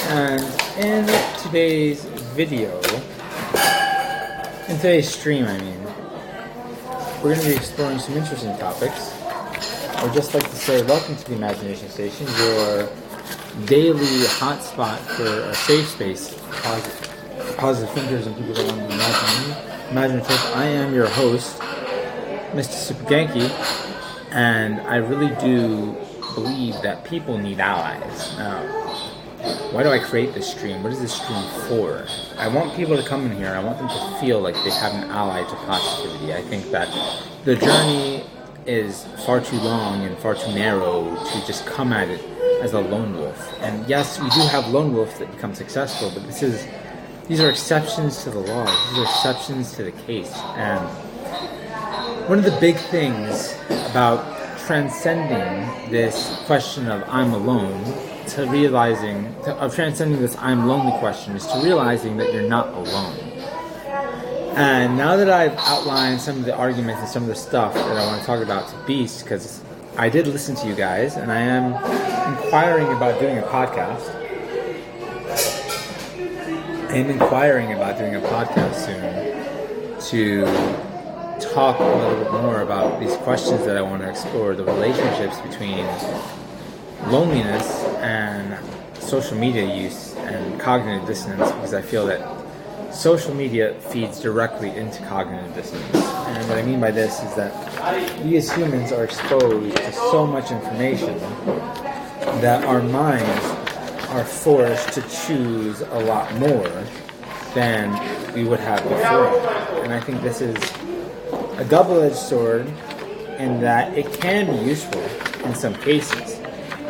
And in today's stream, we're going to be exploring some interesting topics. I would just like to say welcome to the Imagination Station, your daily hotspot for a safe space, positive thinkers and people that want to be imaginative. I am your host, Mr. Super Genki, and I really do believe that people need allies. Now, why do I create this stream? What is this stream for? I want people to come in here. I want them to feel like they have an ally to positivity. I think that the journey is far too long and far too narrow to just come at it as a lone wolf. And yes, we do have lone wolves that become successful, but these are exceptions to the law. These are exceptions to the case. And one of the big things about transcending this question of I'm alone transcending this I'm lonely question is to realizing that you're not alone. And now that I've outlined some of the arguments and some of the stuff that I want to talk about to Beast, because I did listen to you guys, and I am inquiring about doing a podcast. Soon to talk a little bit more about these questions that I want to explore, the relationships between loneliness and social media use and cognitive dissonance, because I feel that social media feeds directly into cognitive dissonance. And what I mean by this is that we as humans are exposed to so much information that our minds are forced to choose a lot more than we would have before. And I think this is a double-edged sword in that it can be useful in some cases.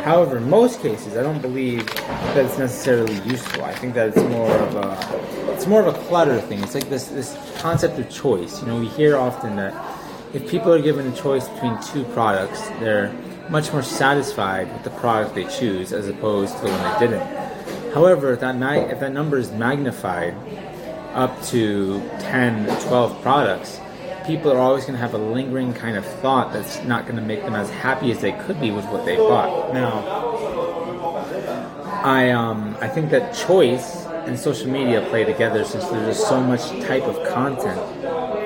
However, in most cases, I don't believe that it's necessarily useful. I think that it's more of a clutter thing. It's like this concept of choice. You know, we hear often that if people are given a choice between two products, they're much more satisfied with the product they choose as opposed to when they didn't. However, if that number is magnified up to 10, 12 products, people are always going to have a lingering kind of thought that's not going to make them as happy as they could be with what they bought. Now, I think that choice and social media play together since there's just so much type of content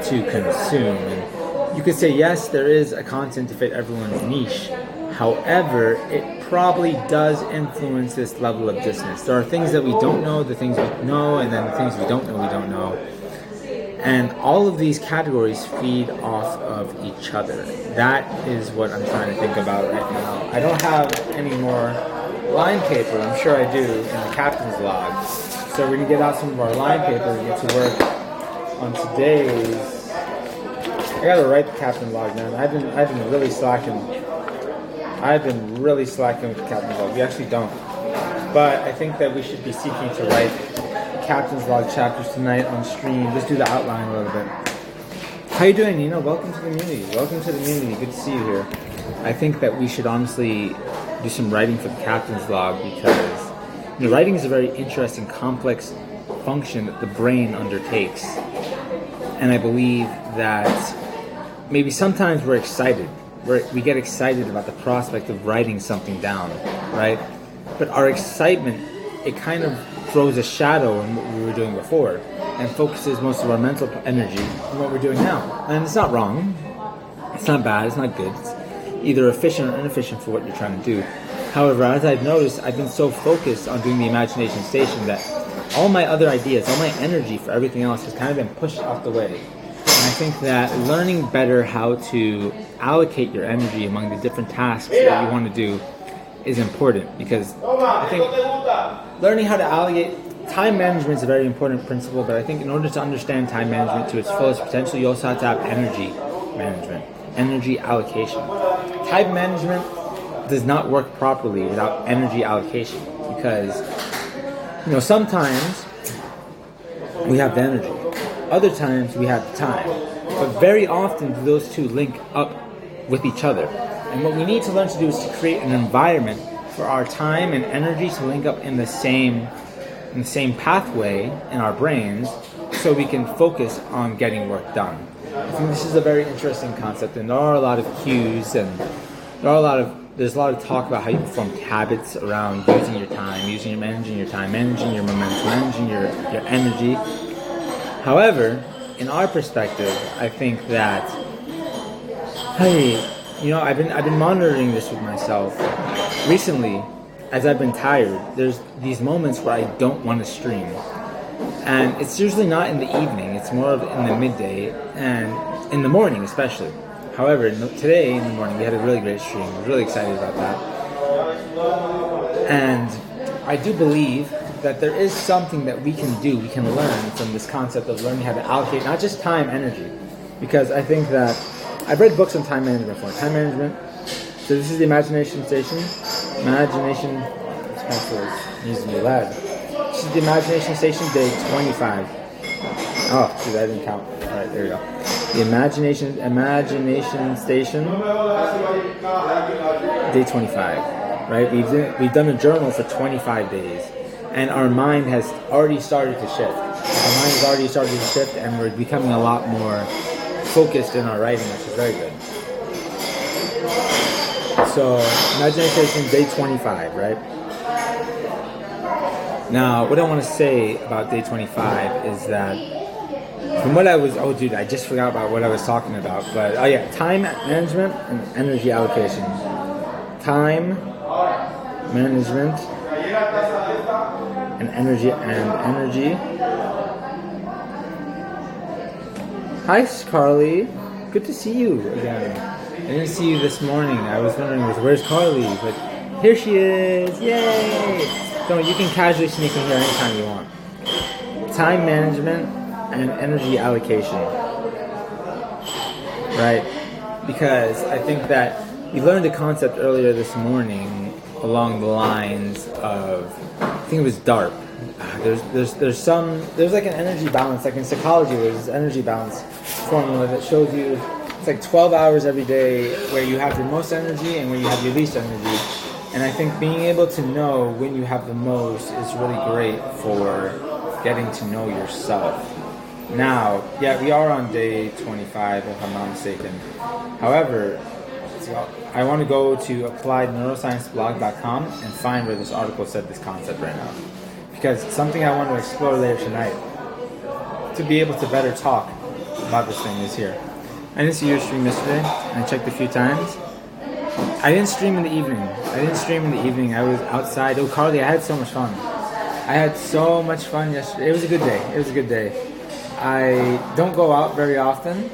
to consume. And you could say, yes, there is a content to fit everyone's niche. However, it probably does influence this level of distance. There are things that we don't know, the things we know, and then the things we don't know. And all of these categories feed off of each other. That is what I'm trying to think about right now. I don't have any more line paper. I'm sure I do in the captain's log. So we're going to get out some of our line paper and get to work on today's... I got to write the captain's log, man. I've been really slacking. With the captain's log. We actually don't. But I think that we should be seeking to write captain's log chapters tonight on stream. Just do the outline a little bit. How you doing, Nina? Welcome to the community. Good to see you here. I think that we should honestly do some writing for the captain's log, because writing is a very interesting, complex function that the brain undertakes. And I believe that maybe sometimes we're excited. We get excited about the prospect of writing something down, right? But our excitement, it kind of throws a shadow on what we were doing before and focuses most of our mental energy on what we're doing now. And it's not wrong. It's not bad. It's not good. It's either efficient or inefficient for what you're trying to do. However, as I've noticed, I've been so focused on doing the Imagination Station that all my other ideas, all my energy for everything else has kind of been pushed out the way. And I think that learning better how to allocate your energy among the different tasks that you want to do is important, because I think learning how to allocate time management is a very important principle, but I think in order to understand time management to its fullest potential, you also have to have energy management, energy allocation. Time management does not work properly without energy allocation, because sometimes we have the energy, other times we have the time, but very often those two link up with each other. And what we need to learn to do is to create an environment for our time and energy to link up in the same pathway in our brains, so we can focus on getting work done. I think this is a very interesting concept, and there are a lot of cues and there are a lot of there's a lot of talk about how you form habits around using your time, managing your time, managing your momentum, managing your energy. However, in our perspective, I think that, hey, I've been monitoring this with myself recently. As I've been tired, there's these moments where I don't want to stream, and it's usually not in the evening. It's more of in the midday and in the morning, especially. However, today in the morning we had a really great stream. I was really excited about that, and I do believe that there is something that we can learn from this concept of learning how to allocate not just time, energy, because I think that I've read books on time management before. Time management. So this is the imagination station. Imagination. This pencil needs to be loud. This is the imagination station, day 25. Oh, dude, I didn't count. All right, there we go. The imagination station, day 25. Right? We've done a journal for 25 days, and our mind has already started to shift. And we're becoming a lot more focused in our writing, which is very good. So, imagination day 25, right? Now, what I want to say about day 25 is that from what I just forgot about what I was talking about. But, time management and energy allocation. Time management and energy. Hi, Carly. Good to see you again. I didn't see you this morning. I was wondering, where's Carly? But here she is. Yay! So you can casually sneak in here anytime you want. Time management and energy allocation. Right? Because I think that we learned a concept earlier this morning along the lines of, I think it was DARP. There's like an energy balance, like in psychology, there's this energy balance formula that shows you it's like 12 hours every day where you have your most energy and where you have your least energy. And I think being able to know when you have the most is really great for getting to know yourself. Now, we are on day 25 if I'm not mistaken. However, I want to go to appliedneuroscienceblog.com and find where this article said this concept right now. Because it's something I want to explore later tonight to be able to better talk about this thing is here. I didn't see your stream yesterday. I checked a few times. I didn't stream in the evening. I was outside. Oh, Carly, I had so much fun. Yesterday. It was a good day. I don't go out very often.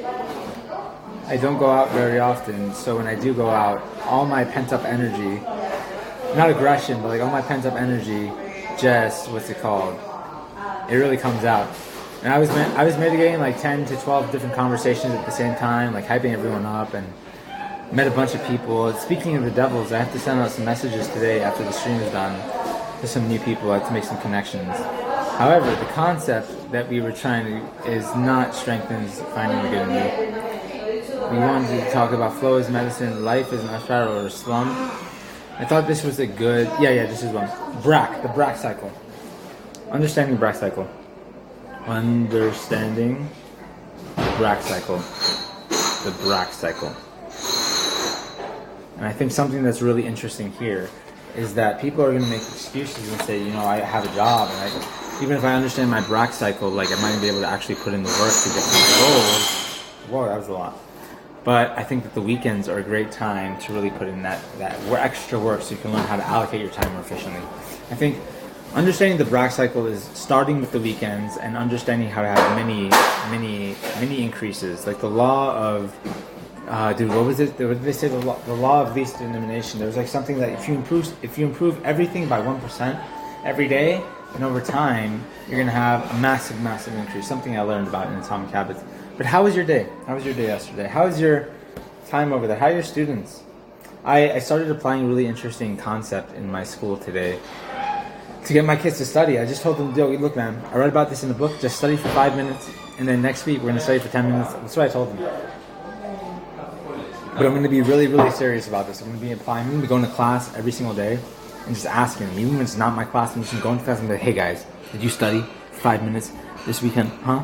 So when I do go out, all my pent-up energy, not aggression, but like all my pent-up energy, just, it really comes out. And I was mitigating like 10 to 12 different conversations at the same time, like hyping everyone up, and met a bunch of people. Speaking of the devils, I have to send out some messages today after the stream is done to some new people. I have to make some connections. However, the concept that we were trying to is not strengthens finding the good in you. We wanted to talk about flow as medicine, life is an spiral or a slump. I thought this was a good, this is one. The Brack cycle. Understanding the Brack cycle. And I think something that's really interesting here is that people are going to make excuses and say, I have a job, and even if I understand my Brack cycle, like I might be able to actually put in the work to get to my goals. Whoa, that was a lot. But I think that the weekends are a great time to really put in that extra work so you can learn how to allocate your time more efficiently. I think understanding the Brack cycle is starting with the weekends and understanding how to have many increases. Like the law of, what was it? What did they say? The law of least elimination. There was like something that if you improve everything by 1% every day, and over time, you're going to have a massive increase. Something I learned about in Atomic Habits. But how was your day? How was your day yesterday? How was your time over there? How are your students? I started applying a really interesting concept in my school today to get my kids to study. I just told them, look, man, I read about this in the book. Just study for 5 minutes, and then next week we're going to study for 10 minutes. That's what I told them. But I'm going to be really, really serious about this. I'm going to be going to class every single day and just asking them. Even when it's not my class, I'm just going to class and be like, hey guys, did you study for 5 minutes this weekend? Huh?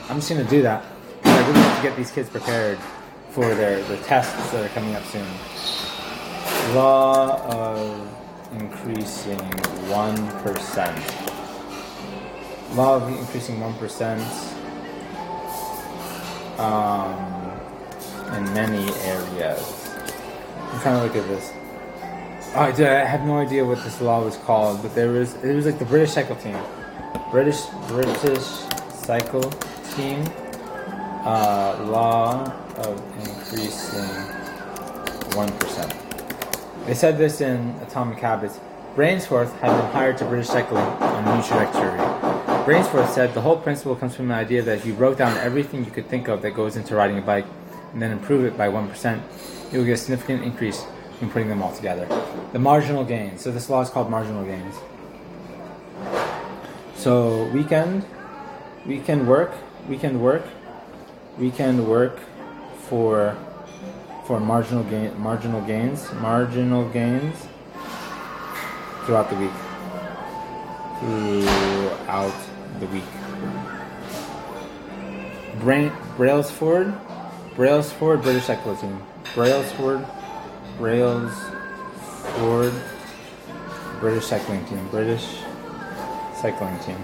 I'm just going to do that. I really have to get these kids prepared for their tests that are coming up soon. Law of increasing 1%. Law of increasing 1% in many areas. I'm trying to look at this. I have no idea what this law was called, but it was like the British cycle team. British cycle team. Law of increasing 1%. They said this in Atomic Habits. Brainsworth had been hired to British Cycling on a new trajectory. Brainsworth said the whole principle comes from the idea that if you wrote down everything you could think of that goes into riding a bike and then improve it by 1%, you will get a significant increase when putting them all together. The marginal gains. So this law is called marginal gains. So weekend work for marginal gains throughout the week. Brailsford, British cycling team. Brailsford, British cycling team.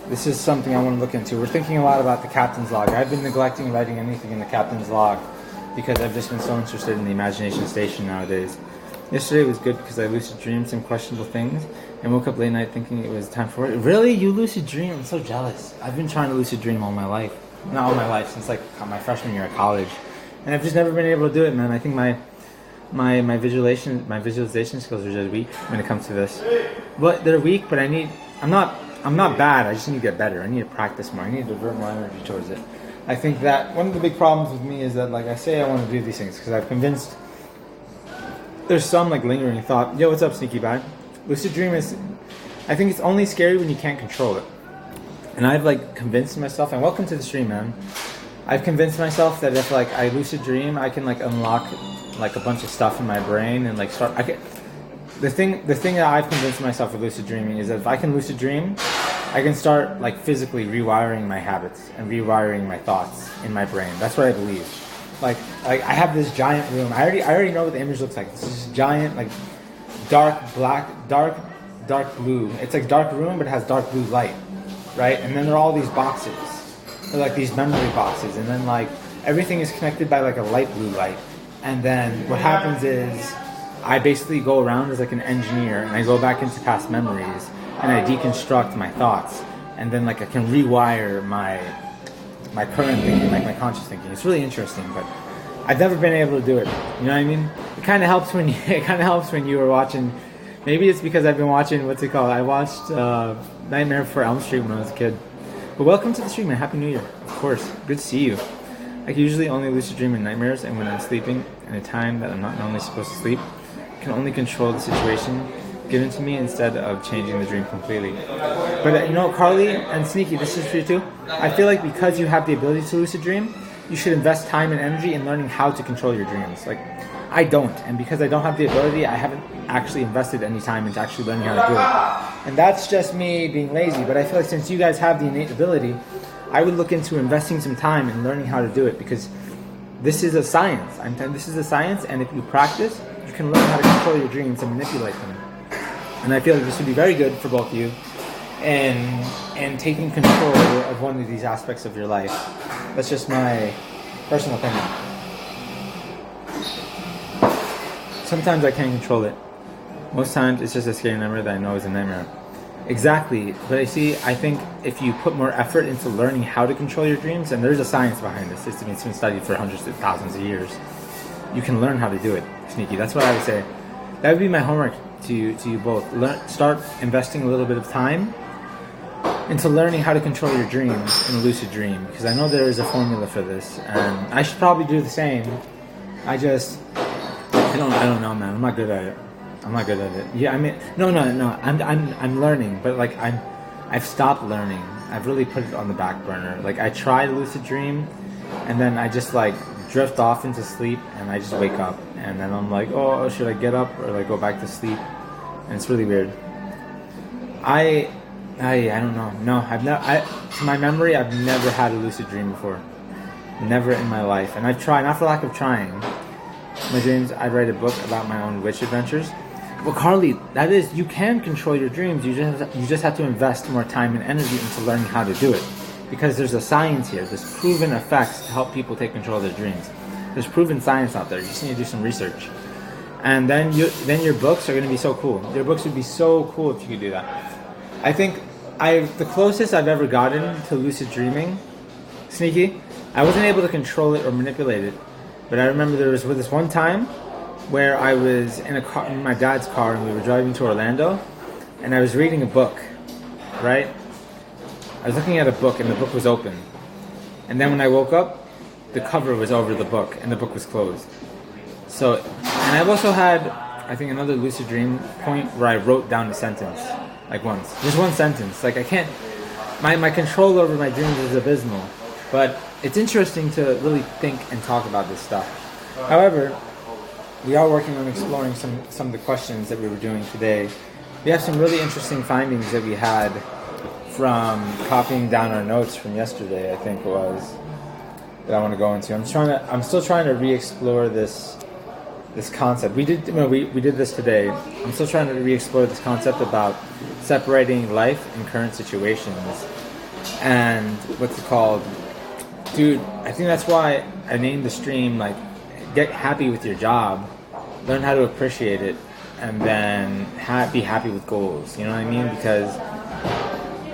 This is something I want to look into. We're thinking a lot about the captain's log. I've been neglecting writing anything in the captain's log because I've just been so interested in the imagination station nowadays. Yesterday was good because I lucid dreamed some questionable things and woke up late night thinking it was time for it. Really? You lucid dream? I'm so jealous. I've been trying to lucid dream all my life. Not all my life, since like my freshman year at college. And I've just never been able to do it, man. I think my visualization skills are just weak when it comes to this. But they're weak, but I'm not bad. I just need to get better. I need to practice more. I need to divert more energy towards it. I think that one of the big problems with me is that, like, I say I want to do these things because I've convinced. There's some like lingering thought. Yo, what's up, Sneaky Bad? Lucid dream is. I think it's only scary when you can't control it. And I've like convinced myself. And welcome to the stream, man. I've convinced myself that if like I lucid dream, I can like unlock like a bunch of stuff in my brain and like start. The thing that I've convinced myself with lucid dreaming is that if I can lucid dream, I can start like physically rewiring my habits and rewiring my thoughts in my brain. That's what I believe. Like I have this giant room. I already know what the image looks like. This is giant, like dark blue. It's like dark room, but it has dark blue light, right? And then there are all these boxes. They're like these memory boxes, and then like everything is connected by like a light blue light. And then what happens is I basically go around as like an engineer, and I go back into past memories, and I deconstruct my thoughts, and then like I can rewire my current thinking, like my conscious thinking. It's really interesting, but I've never been able to do it. You know what I mean? It kind of helps when you were watching. Maybe it's because I've been watching what's it called? I watched Nightmare Before Elm Street when I was a kid. But welcome to the stream and Happy New Year. Of course, good to see you. I usually only lucid dream in nightmares, and when I'm sleeping in a time that I'm not normally supposed to sleep, I can only control the situation given to me instead of changing the dream completely. But you know, Carly and Sneaky, this is true too. I feel like because you have the ability to lucid dream, you should invest time and energy in learning how to control your dreams. Like, I don't, and because I don't have the ability, I haven't actually invested any time into actually learning how to do it. And that's just me being lazy, but I feel like since you guys have the innate ability, I would look into investing some time in learning how to do it, because this is a science. This is a science, and if you practice, you can learn how to control your dreams and manipulate them. And I feel like this would be very good for both of you and taking control of one of these aspects of your life. That's just my personal opinion. Sometimes I can't control it. Most times it's just a scary nightmare that I know is a nightmare. Exactly. But I think if you put more effort into learning how to control your dreams, and there's a science behind this, it's been studied for hundreds of thousands of years, you can learn how to do it, Sneaky. That's what I would say. That would be my homework to you both. Start investing a little bit of time into learning how to control your dreams in a lucid dream, because I know there is a formula for this, and I should probably do the same. I don't know, man. I'm not good at it. Yeah, I mean, no. I'm learning, but like I've stopped learning. I've really put it on the back burner. Like I try to lucid dream, and then I just like drift off into sleep, and I just wake up, and then I'm like, oh, should I get up or like go back to sleep? And it's really weird. I don't know. No, to my memory, I've never had a lucid dream before. Never in my life. And I've tried, not for lack of trying, my dreams, I'd write a book about my own witch adventures. Well, Carly, that is, you can control your dreams. You just have to invest more time and energy into learning how to do it. Because there's a science here. There's proven effects to help people take control of their dreams. There's proven science out there. You just need to do some research. And then your books are going to be so cool. Your books would be so cool if you could do that. I think the closest I've ever gotten to lucid dreaming, sneaky, I wasn't able to control it or manipulate it. But I remember there was this one time where I was in my dad's car, and we were driving to Orlando, and I was reading a book, right? I was looking at a book, and the book was open. And then when I woke up, the cover was over the book, and the book was closed. So, and I've also had, I think, another lucid dream point where I wrote down a sentence, like once. Just one sentence. Like I can't, my control over my dreams is abysmal. But it's interesting to really think and talk about this stuff. However, we are working on exploring some of the questions that we were doing today. We have some really interesting findings that we had from copying down our notes from yesterday, I think it was, that I want to go into. I'm still trying to re-explore this concept. We did this today. I'm still trying to re-explore this concept about separating life and current situations. And what's it called? Dude, I think that's why I named the stream like get happy with your job, learn how to appreciate it, and then be happy with goals. You know what I mean? Because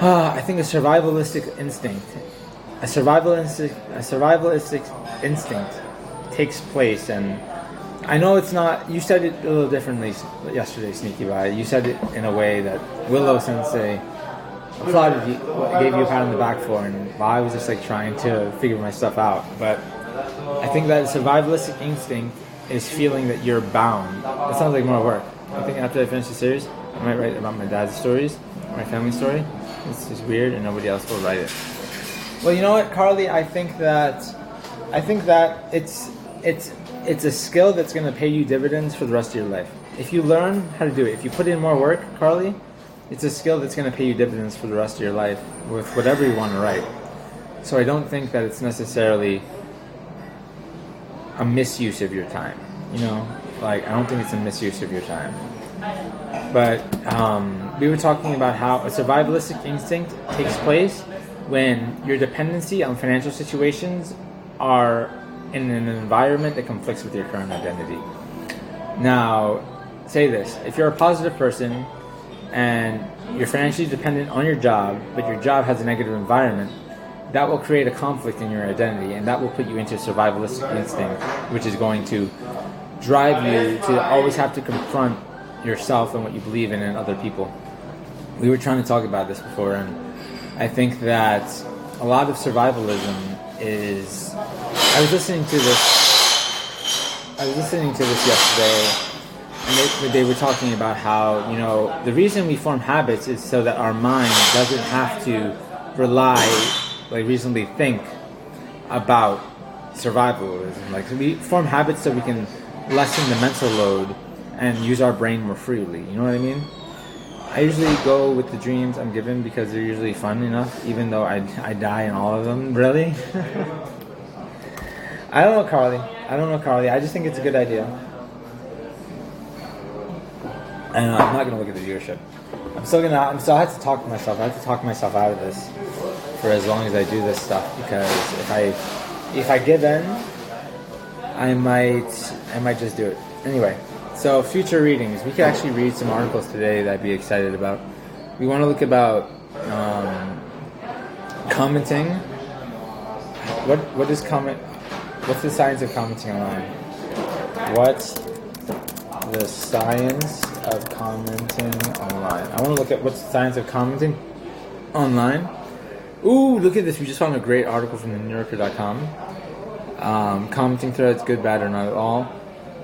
I think a survivalistic instinct takes place, and I know it's not. You said it a little differently yesterday, Sneaky Bye. You said it in a way that Willow Sensei applauded you, gave you a pat on the back for, and I was just like trying to figure my stuff out. But I think that survivalistic instinct is feeling that you're bound. That sounds like more work. I think after I finish the series, I might write about my dad's stories, my family story. It's just weird, and nobody else will write it. Well, you know what, Carly? I think that it's a skill that's going to pay you dividends for the rest of your life. If you learn how to do it, if you put in more work, Carly, it's a skill that's going to pay you dividends for the rest of your life with whatever you want to write. So I don't think that it's necessarily a misuse of your time. You know, like I don't think it's a misuse of your time. But we were talking about how a survivalistic instinct takes place when your dependency on financial situations are in an environment that conflicts with your current identity. Now, say this. If you're a positive person and you're financially dependent on your job, but your job has a negative environment, that will create a conflict in your identity, and that will put you into a survivalistic instinct, which is going to drive you to always have to confront yourself and what you believe in and other people. We were trying to talk about this before, and I think that a lot of survivalism is... I was listening to this yesterday, and they were talking about how, you know, the reason we form habits is so that our mind doesn't have to reasonably think about survivalism. Like, we form habits so we can lessen the mental load and use our brain more freely. You know what I mean? I usually go with the dreams I'm given because they're usually fun enough, even though I die in all of them. Really? I don't know, Carly. I just think it's a good idea. I know, I'm not going to look at the viewership. I have to talk to myself. I have to talk myself out of this for as long as I do this stuff, because if I give in, I might just do it. Anyway, so future readings. We could actually read some articles today that I'd be excited about. We want to look about commenting. What is comment? What's the science of commenting online? What's the science of commenting online? I want to look at what's the science of commenting online. Ooh, look at this. We just found a great article from the NewYorker.com. Commenting threads, good, bad, or not at all.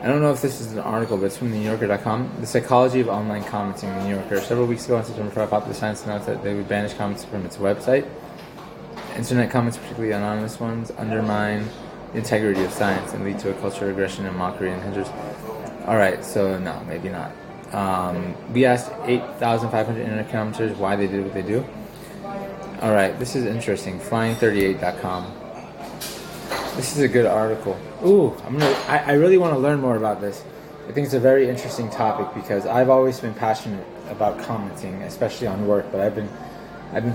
I don't know if this is an article, but it's from the NewYorker.com. The psychology of online commenting in the New Yorker. Several weeks ago, on September 5, Popular Science announced that they would banish comments from its website. Internet comments, particularly anonymous ones, undermine the integrity of science and lead to a culture of aggression and mockery and hinders. Alright, so no, maybe not. We asked 8,500 internet commenters why they did what they do. Alright, this is interesting. Flying38.com. This is a good article. Ooh, I really want to learn more about this. I think it's a very interesting topic because I've always been passionate about commenting, especially on work. But I've been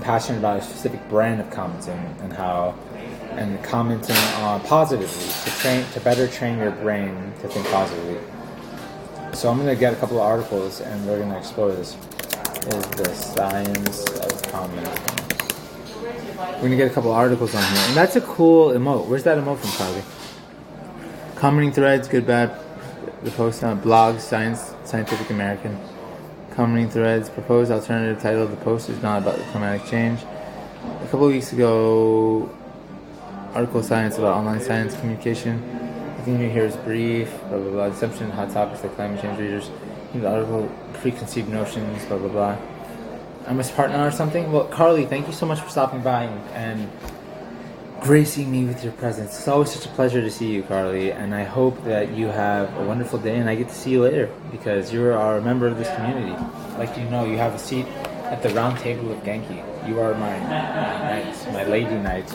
passionate about a specific brand of commenting and commenting positively to better train your brain to think positively. So I'm going to get a couple of articles and we're going to explore this. Is the science of commenting. We're going to get a couple of articles on here. And that's a cool emote. Where's that emote from, Charlie? Commenting threads, good, bad. The post on blogs, Scientific American. Commenting threads, proposed alternative title of the post is not about the climatic change. A couple of weeks ago, article science about online science communication. Everything you hear is brief, blah, blah, blah. Deception, hot topics like climate change readers. The article, preconceived notions, blah, blah, blah. I'm a partner or something? Well, Carly, thank you so much for stopping by and gracing me with your presence. It's always such a pleasure to see you, Carly, and I hope that you have a wonderful day and I get to see you later because you're a member of this community. Like you know, you have a seat at the round table of Genki. You are my knight, my lady knight.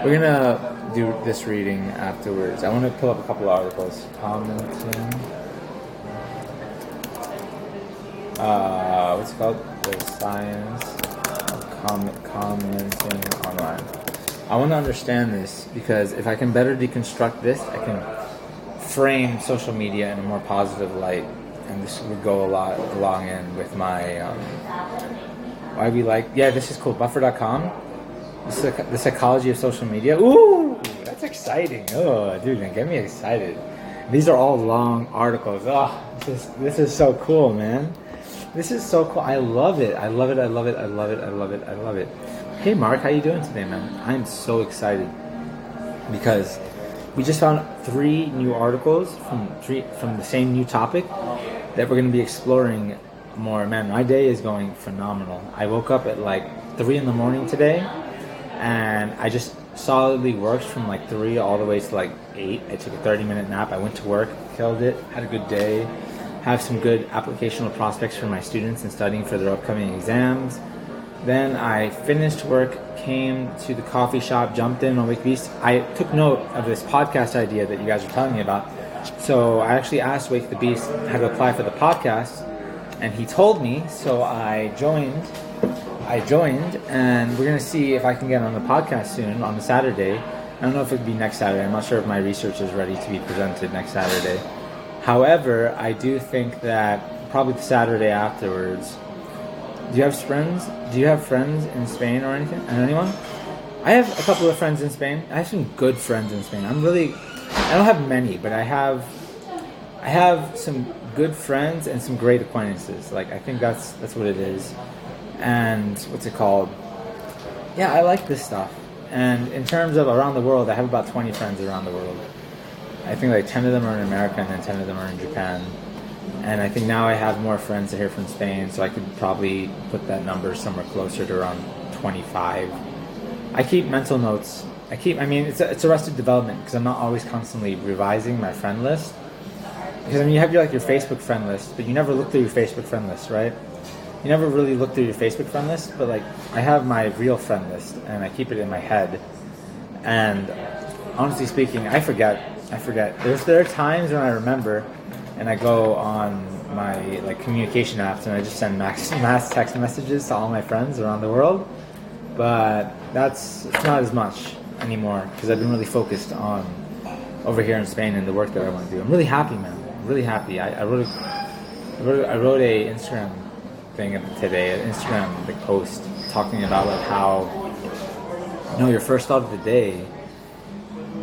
We're gonna do this reading afterwards. I want to pull up a couple of articles. Commenting. What's it called? The science of commenting online. I want to understand this because if I can better deconstruct this, I can frame social media in a more positive light, and this would go a lot along in with my why we like. Yeah, this is cool. Buffer.com. This is the psychology of social media. Ooh, that's exciting. Oh, dude, man, get me excited. These are all long articles. Oh, this is so cool, man. This is so cool. I love it. I love it. I love it. I love it. I love it. I love it. Hey, Mark, how you doing today, man? I'm so excited because we just found 3 new articles from the same new topic that we're going to be exploring more. Man, my day is going phenomenal. I woke up at like 3 in the morning today, and I just solidly worked from like 3 all the way to like 8. I took a 30-minute nap. I went to work, killed it, had a good day. Have some good applicational prospects for my students in studying for their upcoming exams. Then I finished work, came to the coffee shop, jumped in on Wake Beast. I took note of this podcast idea that you guys were telling me about. So I actually asked Wake the Beast how to apply for the podcast, and he told me, so I joined, and we're going to see if I can get on the podcast soon on the Saturday. I don't know if it would be next Saturday. I'm not sure if my research is ready to be presented next Saturday. However, I do think that probably the Saturday afterwards. Do you have friends? Do you have friends in Spain or anything? Anyone? I have a couple of friends in Spain. I have some good friends in Spain. I don't have many, but I have some good friends and some great acquaintances. Like I think that's what it is. And what's it called? Yeah, I like this stuff. And in terms of around the world, I have about 20 friends around the world. I think like 10 of them are in America and then 10 of them are in Japan. And I think now I have more friends here from Spain, so I could probably put that number somewhere closer to around 25. I keep mental notes. It's arrested development because I'm not always constantly revising my friend list. Because you have your Facebook friend list, but you never look through your Facebook friend list, right? You never really look through your Facebook friend list, but like I have my real friend list and I keep it in my head. And honestly speaking, I forget. There are times when I remember, and I go on my like communication apps and I just send mass text messages to all my friends around the world. But it's not as much anymore because I've been really focused on over here in Spain and the work that I want to do. I'm really happy, man. I'm really happy. I wrote a Instagram thing today, an Instagram post talking about like how your first thought of the day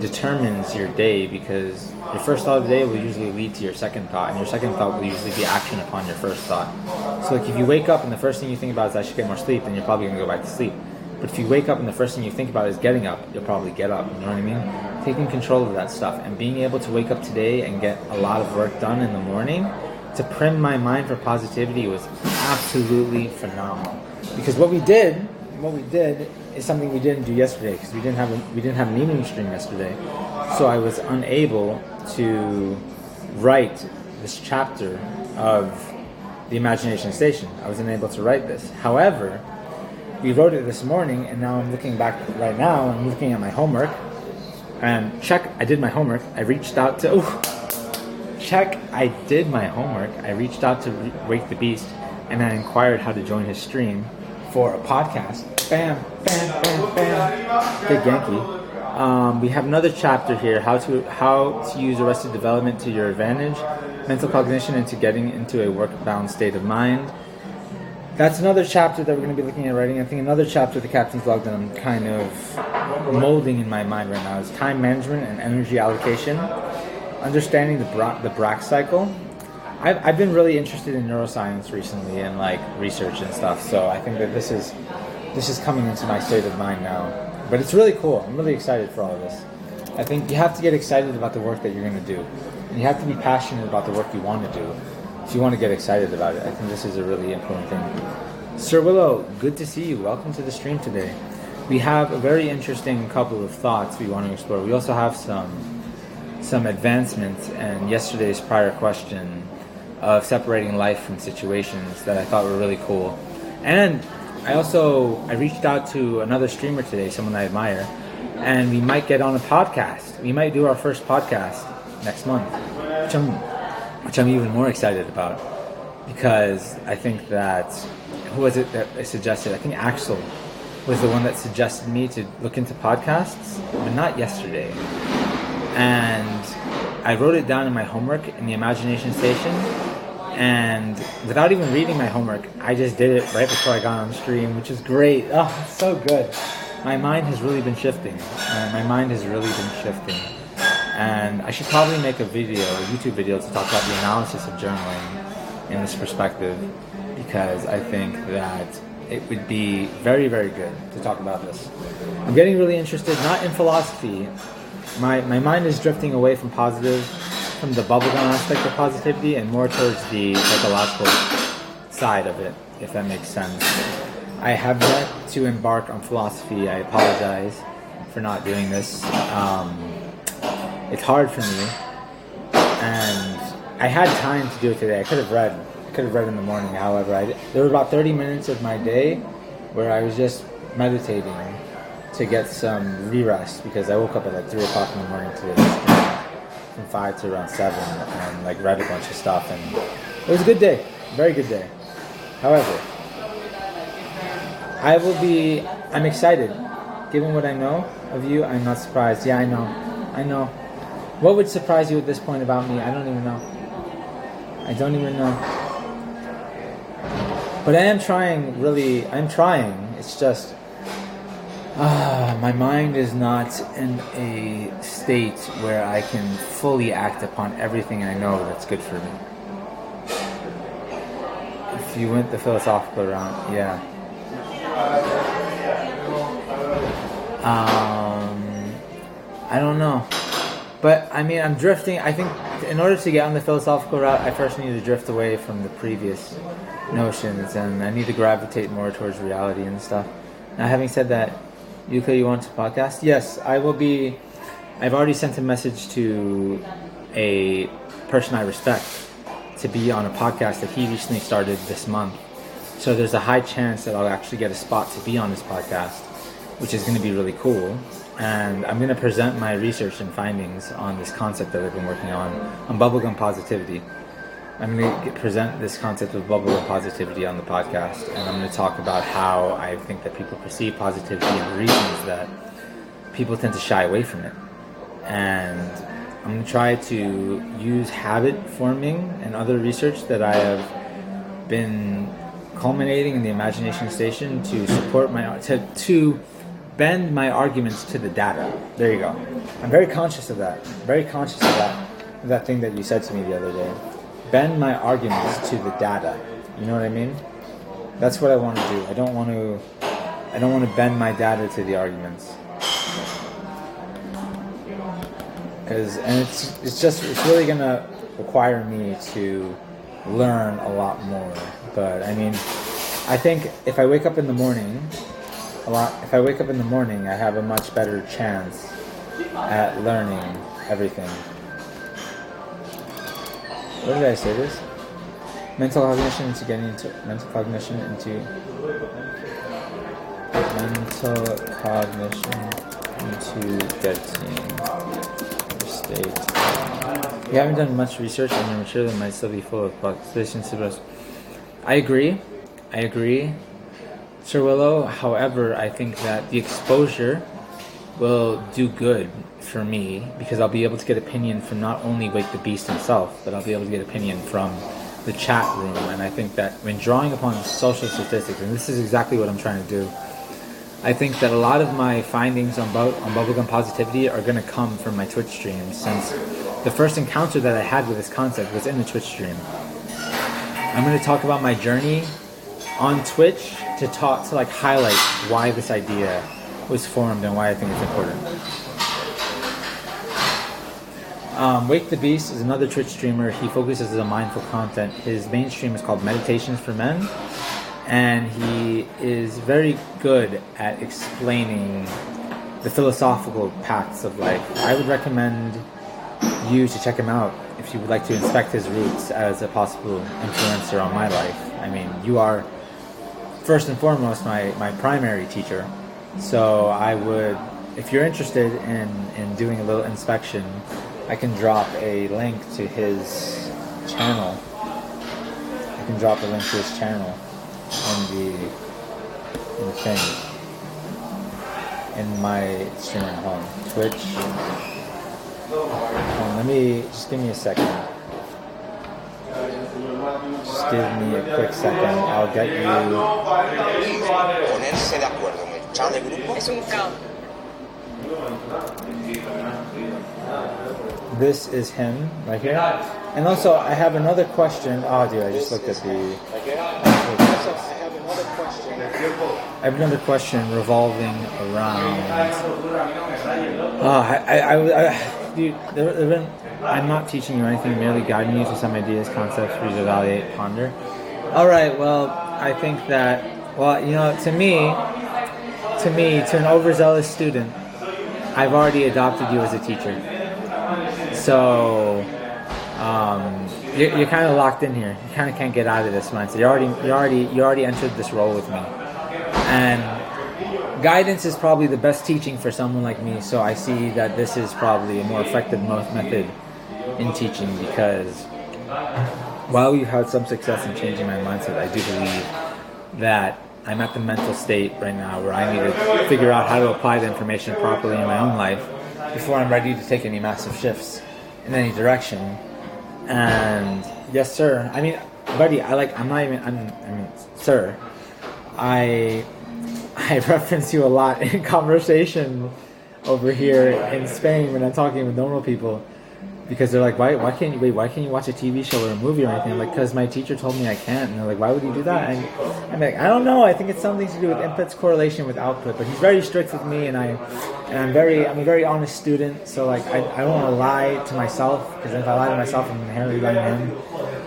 determines your day because your first thought of the day will usually lead to your second thought, and your second thought will usually be action upon your first thought. So like if you wake up and the first thing you think about is I should get more sleep, then you're probably going to go back to sleep. But if you wake up and the first thing you think about is getting up, you'll probably get up, you know what I mean? Taking control of that stuff and being able to wake up today and get a lot of work done in the morning to prim my mind for positivity was absolutely phenomenal. Because what we did is something we didn't do yesterday because we didn't have an evening stream yesterday. So I was unable to write this chapter of the Imagination Station. I was unable to write this. However, we wrote it this morning, and now I'm looking back right now and I'm looking at my homework, And check, I did my homework. I reached out to, check, I did my homework. I reached out to Wake the Beast, and I inquired how to join his stream for a podcast. Bam, bam, bam, bam. Good Genki. We have another chapter here, how to use Arrested Development to your advantage, mental cognition into getting into a work-bound state of mind. That's another chapter that we're going to be looking at writing. I think another chapter of the Captain's Log that I'm kind of molding in my mind right now is time management and energy allocation, understanding the Brack cycle. I've been really interested in neuroscience recently and like research and stuff, so I think that this is coming into my state of mind now. But it's really cool. I'm really excited for all of this. I think you have to get excited about the work that you're going to do, and you have to be passionate about the work you want to do if you want to get excited about it. I think this is a really important thing. Sir Willow, good to see you. Welcome to the stream today. We have a very interesting couple of thoughts we want to explore. We also have some advancements in yesterday's prior question of separating life from situations that I thought were really cool. And I reached out to another streamer today, someone I admire, and we might get on a podcast. We might do our first podcast next month, which I'm even more excited about, because I think that, who was it that I suggested? I think Axel was the one that suggested me to look into podcasts, but not yesterday. And I wrote it down in my homework in the Imagination Station, and without even reading my homework, I just did it right before I got on stream, which is great. Oh, it's so good. My mind has really been shifting. And I should probably make a YouTube video to talk about the analysis of journaling in this perspective, because I think that it would be very, very good to talk about this. I'm getting really interested, not in philosophy. My mind is drifting away from the bubblegum aspect of positivity and more towards the psychological side of it, if that makes sense. I have yet to embark on philosophy. I apologize for not doing this. It's hard for me, and I had time to do it today. I could have read in the morning. However, there were about 30 minutes of my day where I was just meditating to get some re-rest, because I woke up at like 3 o'clock in the morning today, from 5 to around 7, and like read a bunch of stuff, and it was a good day, very good day. However, I'm excited. Given what I know of you, I'm not surprised. Yeah, I know. What would surprise you at this point about me? I don't even know. But I'm trying. It's just, my mind is not in a state where I can fully act upon everything I know that's good for me. If you went the philosophical route, yeah. I don't know. But, I mean, I'm drifting. I think in order to get on the philosophical route, I first need to drift away from the previous notions, and I need to gravitate more towards reality and stuff. Now, having said that, Yuka, you want to podcast? Yes, I will be. I've already sent a message to a person I respect to be on a podcast that he recently started this month. So there's a high chance that I'll actually get a spot to be on this podcast, which is going to be really cool. And I'm going to present my research and findings on this concept that I've been working on bubblegum positivity. I'm going to present this concept of bubblegum positivity on the podcast, and I'm going to talk about how I think that people perceive positivity and the reasons that people tend to shy away from it. And I'm going to try to use habit forming and other research that I have been culminating in the Imagination Station to support to bend my arguments to the data. There you go. I'm very conscious of that. That thing that you said to me the other day. Bend my arguments to the data. You know what I mean? That's what I want to do. I don't want to bend my data to the arguments. It's really gonna require me to learn a lot more. But I mean, I think if I wake up in the morning, I have a much better chance at learning everything. What did I say this? Mental cognition into getting state. You haven't done much research and your material might still be full of positions. I agree. Sir Willow, however, I think that the exposure will do good for me because I'll be able to get opinion from not only Wake the Beast himself, but I'll be able to get opinion from the chat room. And I think that when drawing upon social statistics, and this is exactly what I'm trying to do, I think that a lot of my findings on bubblegum positivity are going to come from my Twitch streams, since the first encounter that I had with this concept was in the Twitch stream. I'm going to talk about my journey on Twitch to like highlight why this idea was formed and why I think it's important. Wake the Beast is another Twitch streamer. He focuses on mindful content. His main stream is called Meditations for Men, and he is very good at explaining the philosophical paths of life. I would recommend you to check him out if you would like to inspect his roots as a possible influencer on my life. I mean, you are first and foremost my primary teacher. So I would, if you're interested in doing a little inspection, I can drop a link to his channel. In the thing. In my streaming home. Twitch. Just give me a second. Just give me a quick second. I'll get you. Ponerse de acuerdo en el chat de grupo. Es un caos. This is him right here. And also, I have another question. Oh, dude, I just looked at the. I have another question revolving around. I'm not teaching you anything, merely guiding you to some ideas, concepts, read, evaluate, ponder. All right. Well, I think that. Well, to an overzealous student, I've already adopted you as a teacher. So you're kind of locked in here. You kind of can't get out of this mindset. You already entered this role with me, and guidance is probably the best teaching for someone like me. So I see that this is probably a more effective method in teaching, because while we've had some success in changing my mindset, I do believe that I'm at the mental state right now where I need to figure out how to apply the information properly in my own life before I'm ready to take any massive shifts in any direction. And yes, sir. I mean, buddy, sir. I reference you a lot in conversation over here in Spain when I'm talking with normal people, because they're like, why can't you watch a TV show or a movie or anything? I'm like, because my teacher told me I can't. And they're like, why would you do that? And I'm like, I don't know. I think it's something to do with input's correlation with output. But he's very strict with me, and I'm a very honest student. So like, I don't want to lie to myself, because if I lie to myself, I'm inherently lying to him.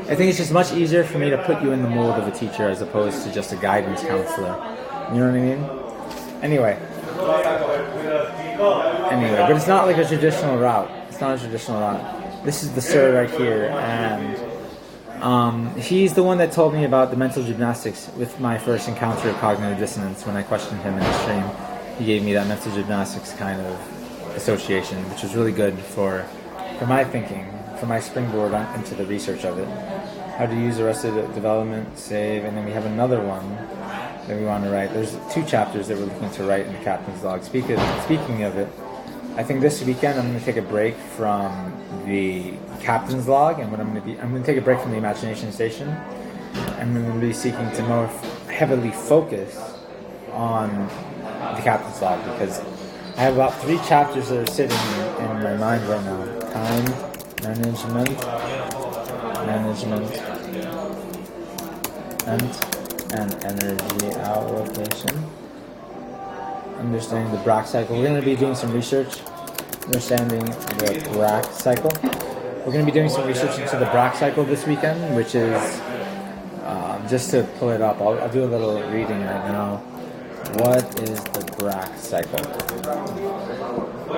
I think it's just much easier for me to put you in the mold of a teacher as opposed to just a guidance counselor. You know what I mean? Anyway, but it's not like a traditional route. This is the sir right here, and he's the one that told me about the mental gymnastics with my first encounter of cognitive dissonance. When I questioned him in the stream, he gave me that mental gymnastics kind of association, which was really good for my thinking, for my springboard into the research of it. How to use Arrested Development, save, and then we have another one that we want to write. There's 2 chapters that we're looking to write in the captain's log. Speaking of it, I think this weekend I'm going to take a break from the captain's log, and I'm going to take a break from the imagination station, and I'm going to be seeking to more heavily focus on the captain's log, because I have about 3 chapters that are sitting in my mind right now. Time management, and energy allocation. Understanding the Brack cycle. We're going to be doing some research. Understanding the Brack cycle. We're going to be doing some research into the Brack cycle this weekend, which is, just to pull it up, I'll do a little reading right now. What is the Brack cycle?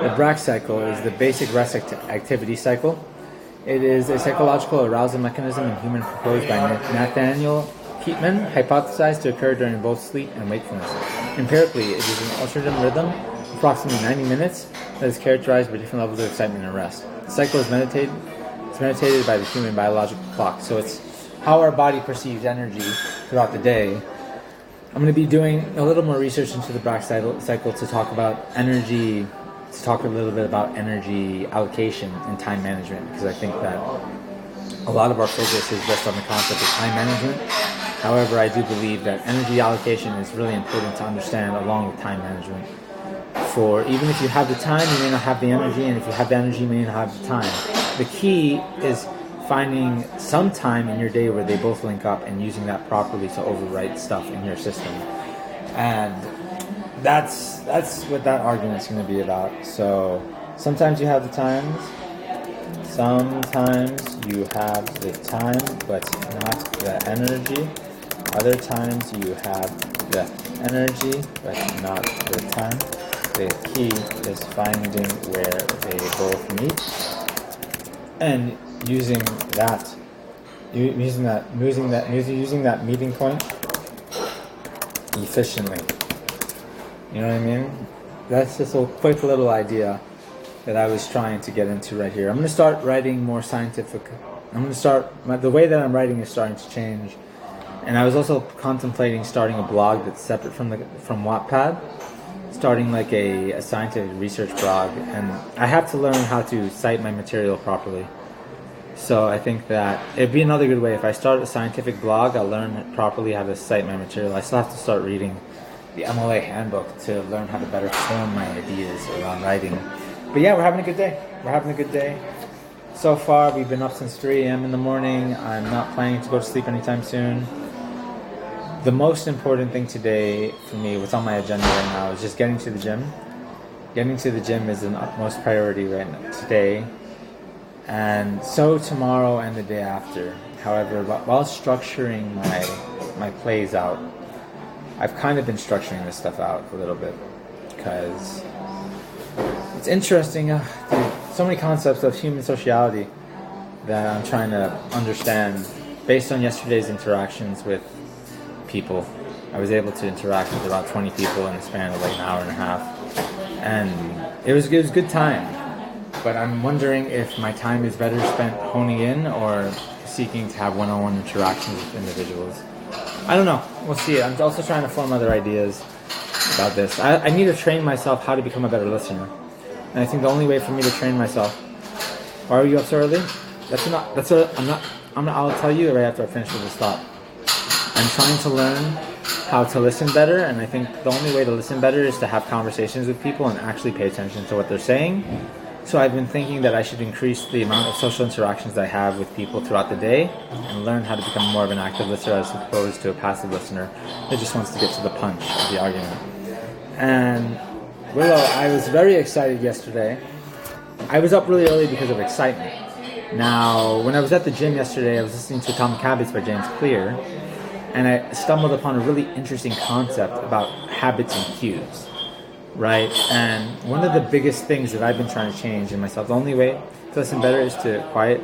The Brack cycle is the basic rest activity cycle. It is a psychological arousal mechanism in humans proposed by Nathaniel Keatman, hypothesized to occur during both sleep and wakefulness. Empirically, it is an ultradian rhythm of approximately 90 minutes that is characterized by different levels of excitement and rest. The cycle is meditated by the human biological clock. So it's how our body perceives energy throughout the day. I'm going to be doing a little more research into the Brack cycle to talk about energy, to talk a little bit about energy allocation and time management, because I think that a lot of our focus is just on the concept of time management. However, I do believe that energy allocation is really important to understand along with time management. For even if you have the time, you may not have the energy, and if you have the energy, you may not have the time. The key is finding some time in your day where they both link up and using that properly to overwrite stuff in your system. And that's what that argument's going to be about. So sometimes you have the times, sometimes you have the time but not the energy. Other times you have the energy but not the time. The key is finding where they both meet and using that meeting point efficiently. You know what I mean? That's just a quick little idea that I was trying to get into right here. I'm going to start writing more scientific. The way that I'm writing is starting to change. And I was also contemplating starting a blog that's separate from Wattpad, starting like a scientific research blog. And I have to learn how to cite my material properly. So I think that it'd be another good way. If I start a scientific blog, I'll learn properly how to cite my material. I still have to start reading the MLA handbook to learn how to better form my ideas around writing. But yeah, we're having a good day. So far, we've been up since 3 a.m. in the morning. I'm not planning to go to sleep anytime soon. The most important thing today for me, what's on my agenda right now, is just getting to the gym. Getting to the gym is an utmost priority right now, today. And so tomorrow and the day after. However, while structuring my plays out, I've kind of been structuring this stuff out a little bit because it's interesting. So many concepts of human sociality that I'm trying to understand based on yesterday's interactions with people. I was able to interact with about 20 people in the span of like an hour and a half, and it was good time. But I'm wondering if my time is better spent honing in or seeking to have one-on-one interactions with individuals. I don't know. We'll see. I'm also trying to form other ideas about this. I need to train myself how to become a better listener. And I think the only way for me to train myself... Why are you up so early? I'll tell you right after I finish with this thought. I'm trying to learn how to listen better, and I think the only way to listen better is to have conversations with people and actually pay attention to what they're saying. So I've been thinking that I should increase the amount of social interactions that I have with people throughout the day and learn how to become more of an active listener as opposed to a passive listener that just wants to get to the punch of the argument. And Willow, I was very excited yesterday. I was up really early because of excitement. Now, when I was at the gym yesterday, I was listening to Atomic Habits by James Clear, and I stumbled upon a really interesting concept about habits and cues. Right, and one of the biggest things that I've been trying to change in myself, the only way to listen better is to quiet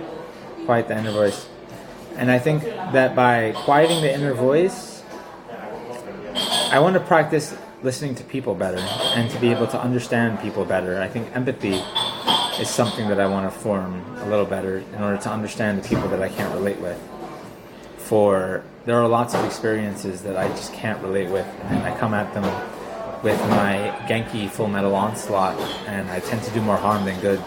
the inner voice. And I think that by quieting the inner voice, I want to practice listening to people better and to be able to understand people better. I think empathy is something that I want to form a little better in order to understand the people that I can't relate with. For there are lots of experiences that I just can't relate with, and I come at them with my Genki Full Metal Onslaught, and I tend to do more harm than good.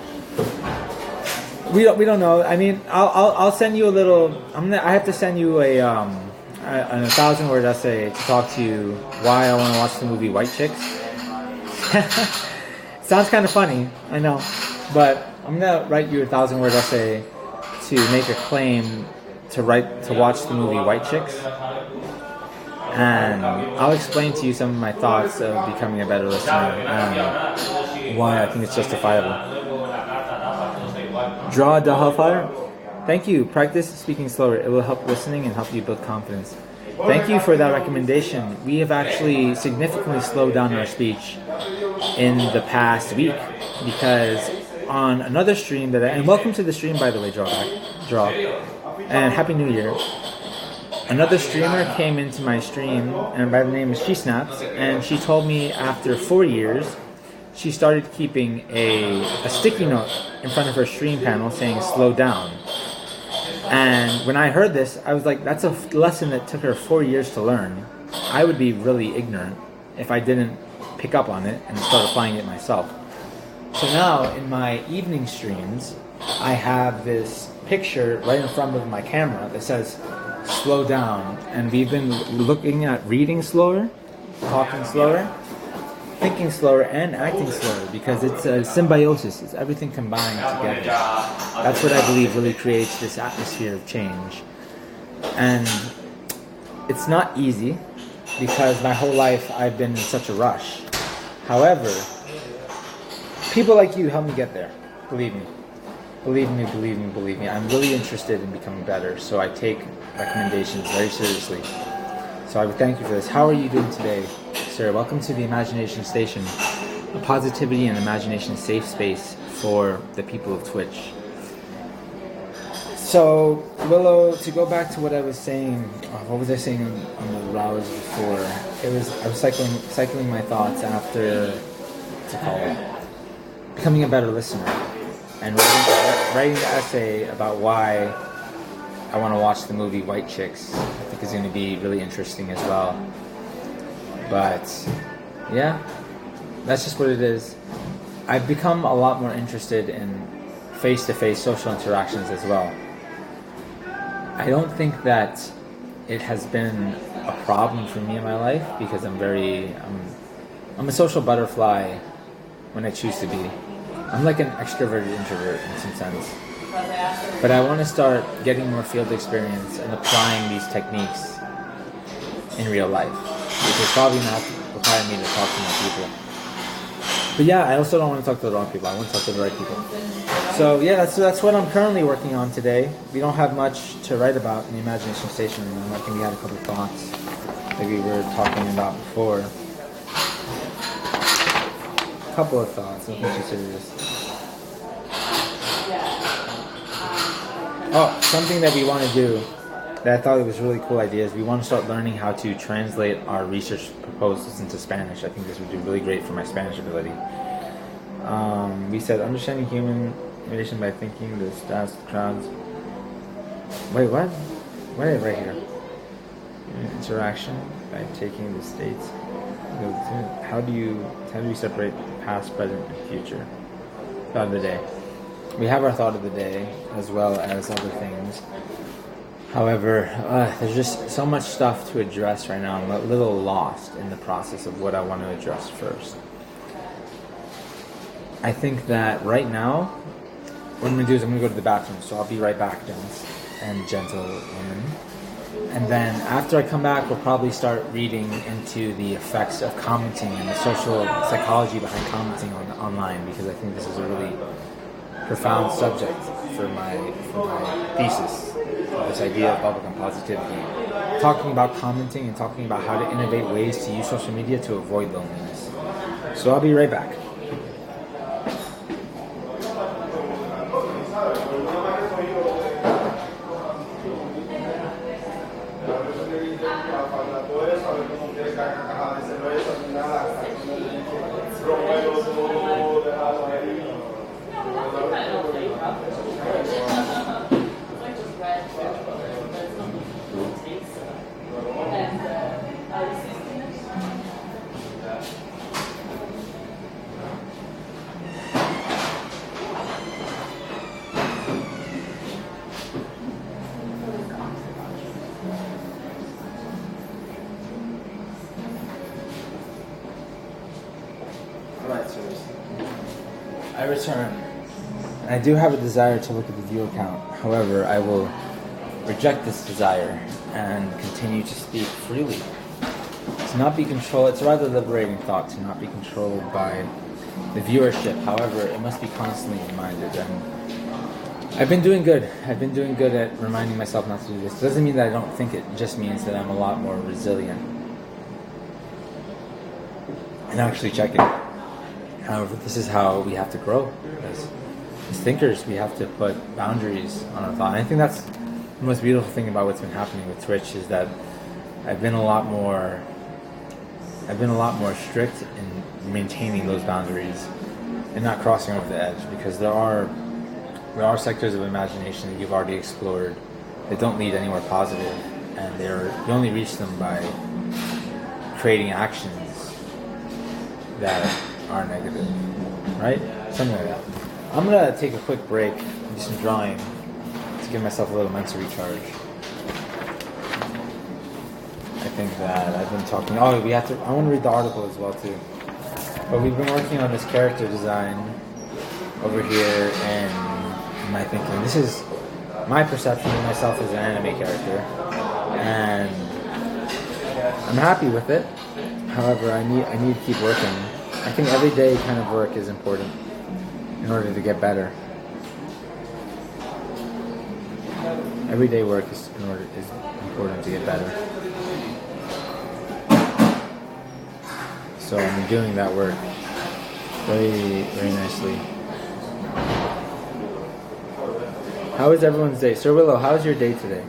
We don't know. I mean, I'll send you a little. I have to send you an 1,000-word essay to talk to you why I want to watch the movie White Chicks. Sounds kind of funny, I know, but I'm gonna write you a 1,000-word essay to make a claim to watch the movie White Chicks. And I'll explain to you some of my thoughts of becoming a better listener and why I think it's justifiable. Draw the Hellfire. Thank you. Practice speaking slower. It will help listening and help you build confidence. Thank you for that recommendation. We have actually significantly slowed down our speech in the past week because on another stream and welcome to the stream, by the way, Draw, and Happy New Year. Another streamer came into my stream, and by the name of She Snaps, and she told me after 4 years she started keeping a sticky note in front of her stream panel saying slow down. And when I heard this, I was like, that's a lesson that took her 4 years to learn. I would be really ignorant if I didn't pick up on it and start applying it myself. So now in my evening streams, I have this picture right in front of my camera that says slow down. And we've been looking at reading slower, talking slower, thinking slower, and acting slower, because it's a symbiosis. It's everything combined together. That's what I believe really creates this atmosphere of change. And it's not easy, because my whole life I've been in such a rush. However, people like you help me get there. Believe me. Believe me, believe me, believe me. I'm really interested in becoming better, so I take recommendations very seriously. So I would thank you for this. How are you doing today, sir? Welcome to the Imagination Station, a positivity and imagination safe space for the people of Twitch. So, Willow, to go back to what I was saying, what was I saying on the hours before? I was cycling my thoughts after, what's it called? Becoming a better listener, and writing the essay about why I want to watch the movie White Chicks. I think is going to be really interesting as well. But yeah, that's just what it is. I've become a lot more interested in face-to-face social interactions as well. I don't think that it has been a problem for me in my life, because I'm a social butterfly when I choose to be. I'm like an extroverted introvert in some sense. But I want to start getting more field experience and applying these techniques in real life, which is probably not require me to talk to more people. But yeah, I also don't want to talk to the wrong people. I want to talk to the right people. So yeah, that's what I'm currently working on today. We don't have much to write about in the Imagination Station. I think we had a couple of thoughts that we were talking about before. A couple of thoughts, nothing too serious. Oh, something that we want to do that I thought it was a really cool idea is we want to start learning how to translate our research proposals into Spanish. I think this would do really great for my Spanish ability. We said understanding human relation by thinking the stats, the crowds. Wait, what? What is it right here? Interaction by taking the states. How do you separate past, present, and future? Thought of the day. We have our thought of the day as well as other things. However, there's just so much stuff to address right now. I'm a little lost in the process of what I want to address first. I think that right now, what I'm going to do is I'm going to go to the bathroom. So I'll be right back, gents and gentlewomen. And then after I come back, we'll probably start reading into the effects of commenting and the social psychology behind commenting online, because I think this is a really profound subject for my thesis, this idea of bubblegum positivity. Talking about commenting and talking about how to innovate ways to use social media to avoid loneliness. So I'll be right back. I return. I do have a desire to look at the viewer count. However, I will reject this desire and continue to speak freely. To not be controlled, it's a rather liberating thought to not be controlled by the viewership. However, it must be constantly reminded. And I've been doing good. I've been doing good at reminding myself not to do this. It doesn't mean that I don't think it. It just means that I'm a lot more resilient and actually check it. However, this is how we have to grow. As thinkers, we have to put boundaries on our thought. And I think that's the most beautiful thing about what's been happening with Twitch, is that I've been a lot more I've been a lot more strict in maintaining those boundaries and not crossing over the edge, because there are sectors of imagination that you've already explored that don't lead anywhere positive, and you only reach them by creating actions that are negative, right? Something like that. I'm gonna take a quick break and do some drawing to give myself a little mental recharge. I think that I've been talking. I want to read the article as well too. But we've been working on this character design over here, and my thinking. This is my perception of myself as an anime character, and I'm happy with it. However, I need to keep working. I think everyday kind of work is important in order to get better. Everyday work is important to get better. So I'm doing that work very, very nicely. How is everyone's day? Sir Willow, how's your day today?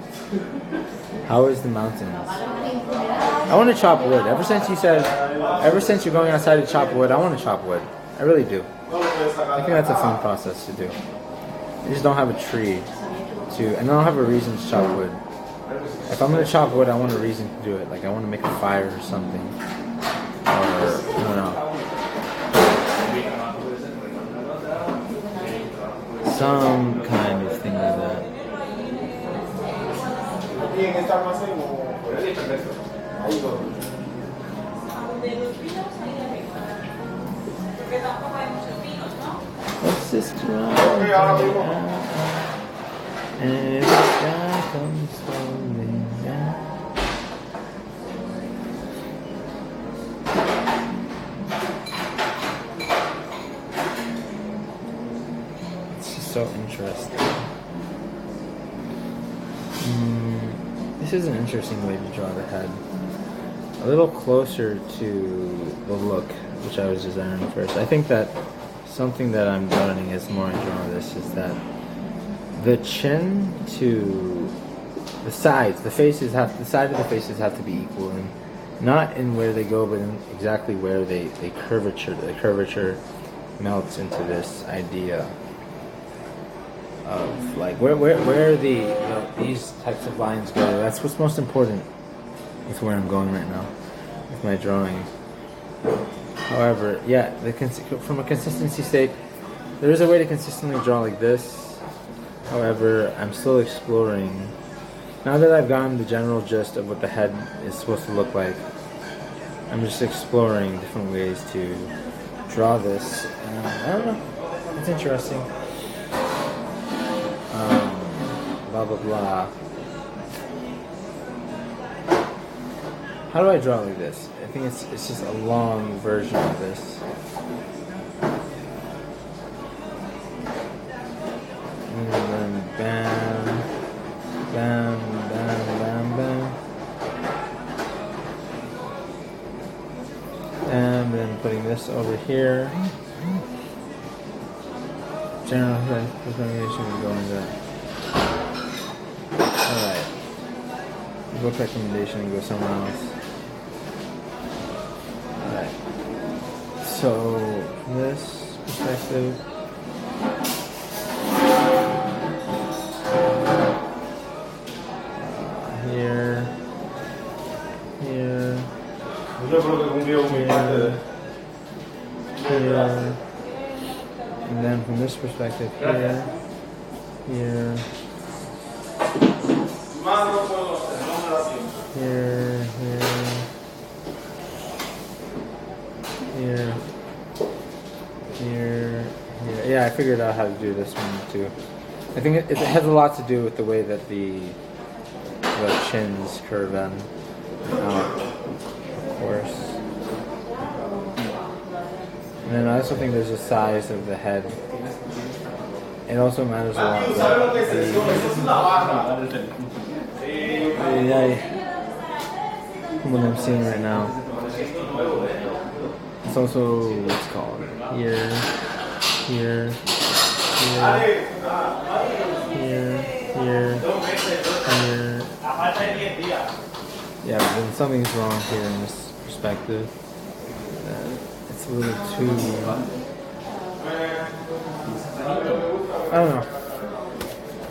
How is the mountains? I want to chop wood. Ever since you're going outside to chop wood, I want to chop wood. I really do. I think that's a fun process to do. I just don't have a tree and I don't have a reason to chop wood. If I'm going to chop wood, I want a reason to do it. Like I want to make a fire or something. Or, I don't know. Some kind of thing like that. What's this drum? And the sky comes slowly down. So interesting. This is an interesting way to draw the head. A little closer to the look, which I was designing first. I think that something that I'm learning as more I draw this is that the chin to the sides, the side of the faces have to be equal, and not in where they go, but in exactly where they curvature. The curvature melts into this idea of like where these types of lines go. That's what's most important with where I'm going right now with my drawing. However, yeah, from a consistency sake, there is a way to consistently draw like this. However, I'm still exploring. Now that I've gotten the general gist of what the head is supposed to look like, I'm just exploring different ways to draw this. I don't know. It's interesting. Blah blah blah. How do I draw like this? I think it's just a long version of this. And then bam, bam, bam, bam, bam. And then putting this over here. General recommendation would go into that. Alright. Book recommendation and go somewhere else. Alright. So, from this perspective, here, and then from this perspective, here, here, here. Yeah, I figured out how to do this one too. I think it has a lot to do with the way that the chins curve in, of course. And then I also think there's the size of the head. It also matters a lot. What I'm seeing right now. It's also what's called here, here. Yeah, then something's wrong here in this perspective. it's a little too... I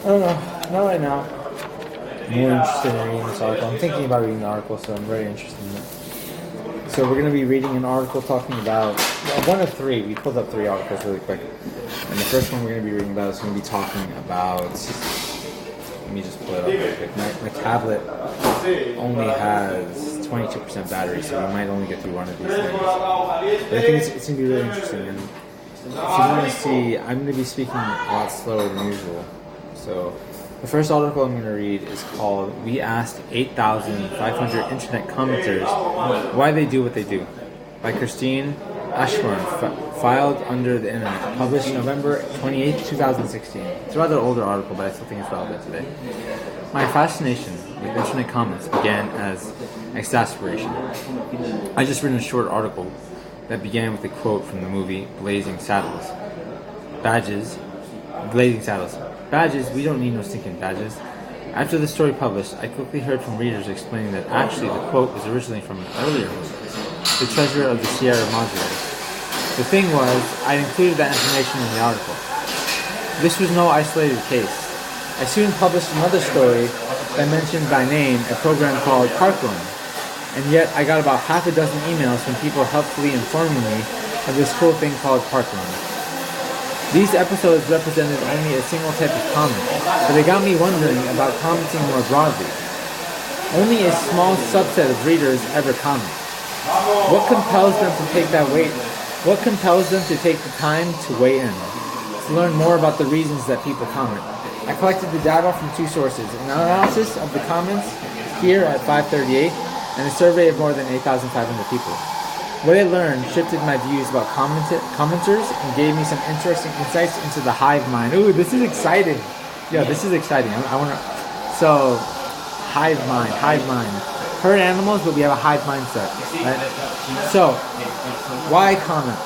don't know. Not right now. I'm more interested in reading this article. I'm thinking about reading the article, so I'm very interested in it. So we're going to be reading an article talking about one of three. We pulled up three articles really quick. And the first one we're going to be reading about is going to be talking about... Let me just pull it up real quick. My tablet only has 22% battery, so we might only get through one of these things. But I think it's going to be really interesting. And if you want to see, I'm going to be speaking a lot slower than usual. So the first article I'm going to read is called "We Asked 8,500 Internet Commenters Why They Do What They Do" by Christine Ashburn, filed under the Internet, published November 28, 2016. It's a rather older article, but I still think it's relevant today. My fascination with Internet comments began as exasperation. I just written a short article that began with a quote from the movie Blazing Saddles. Blazing Saddles. Badges, we don't need no stinking badges. After the story published, I quickly heard from readers explaining that actually the quote was originally from an earlier movie, The Treasure of the Sierra Madre. The thing was, I included that information in the article. This was no isolated case. I soon published another story that mentioned by name a program called Parkrun, and yet I got about half a dozen emails from people helpfully informing me of this cool thing called Parkrun. These episodes represented only a single type of comment, but they got me wondering about commenting more broadly. Only a small subset of readers ever comment. What compels them to take that weight? What compels them to take the time to weigh in, to learn more about the reasons that people comment? I collected the data from two sources, an analysis of the comments here at 538, and a survey of more than 8,500 people. What I learned shifted my views about commenters and gave me some interesting insights into the hive mind. Ooh, this is exciting. Yeah, this is exciting. I want to... So, hive mind. Herd animals, but we have a hive mindset, right? So, why comment?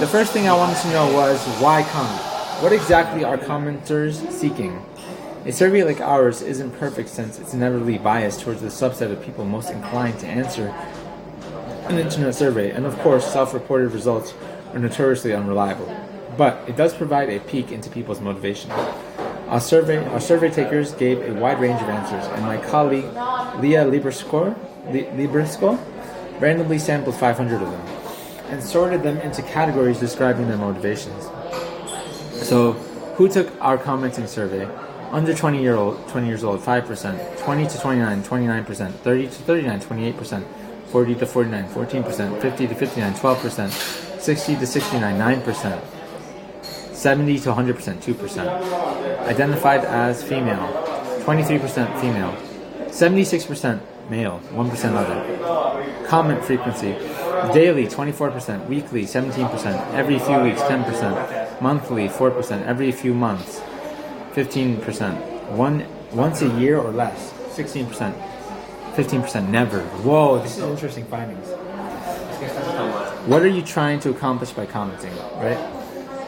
The first thing I wanted to know was, why comment? What exactly are commenters seeking? A survey like ours isn't perfect since it's inevitably biased towards the subset of people most inclined to answer an internet survey, and of course, self-reported results are notoriously unreliable. But it does provide a peek into people's motivation. Our survey takers gave a wide range of answers, and my colleague Leah Librisco randomly sampled 500 of them and sorted them into categories describing their motivations. So, who took our commenting survey? Under 20 years old, 5%, 20 to 29, 29%, 30 to 39, 28%, 40 to 49, 14%, 50 to 59, 12%, 60 to 69, 9%, 70 to 100%, 2%. Identified as female, 23% female, 76% male, 1% other. Comment frequency, daily 24%, weekly 17%, every few weeks 10%, monthly 4%, every few months 15%, once a year or less 16%, 15% never. Whoa, this is interesting findings. What are you trying to accomplish by commenting, right?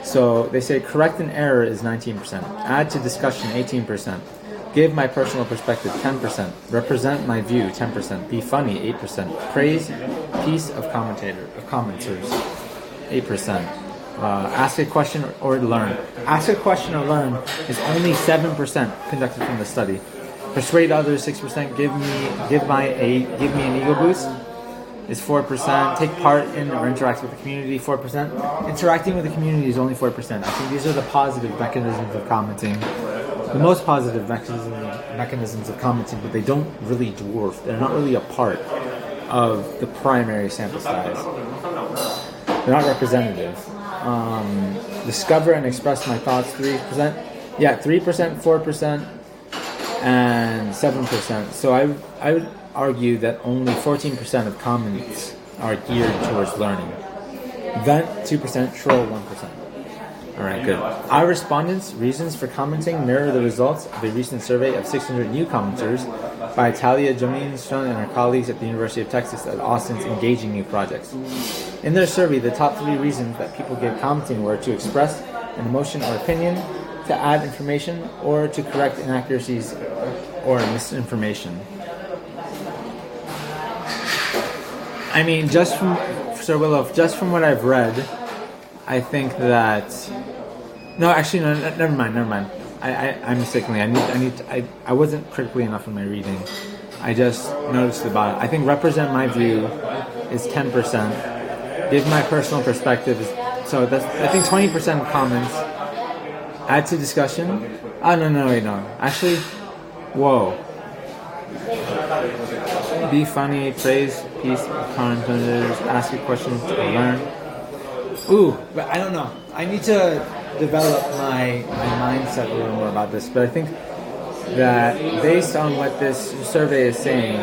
So they say correct an error is 19%, add to discussion 18%, give my personal perspective 10%, represent my view 10%, be funny 8%, praise piece of commenters 8%, ask a question or learn. Ask a question or learn is only 7% conducted from the study. Persuade others 6%, give me an ego boost is 4%. Take part in or interact with the community 4%. Interacting with the community is only 4%. I think these are the positive mechanisms of commenting. The most positive mechanisms of commenting, but they don't really dwarf. They're not really a part of the primary sample size. They're not representative. Discover and express my thoughts 3%. Yeah, 3%, 4%. And 7%. So I would argue that only 14% of comments are geared towards learning. Vent 2%, troll 1%. Alright, good. Our respondents' reasons for commenting mirror the results of a recent survey of 600 new commenters by Talia Jominstone and her colleagues at the University of Texas at Austin's Engaging New Projects. In their survey, the top 3 reasons that people gave commenting were to express an emotion or opinion, to add information, or to correct inaccuracies or misinformation. I mean, just from Sir Willow, just from what I've read, I think that... No, actually, no, never mind. I mistakenly. I wasn't critically enough in my reading. I just noticed about it. I think represent my view is 10%. Give my personal perspective is... So that's, I think 20% of comments. Add to discussion. Oh, no. Actually, whoa. Be funny, praise, peace, commentators, ask a question to learn. Ooh, but I don't know. I need to develop my mindset a little more about this. But I think that based on what this survey is saying,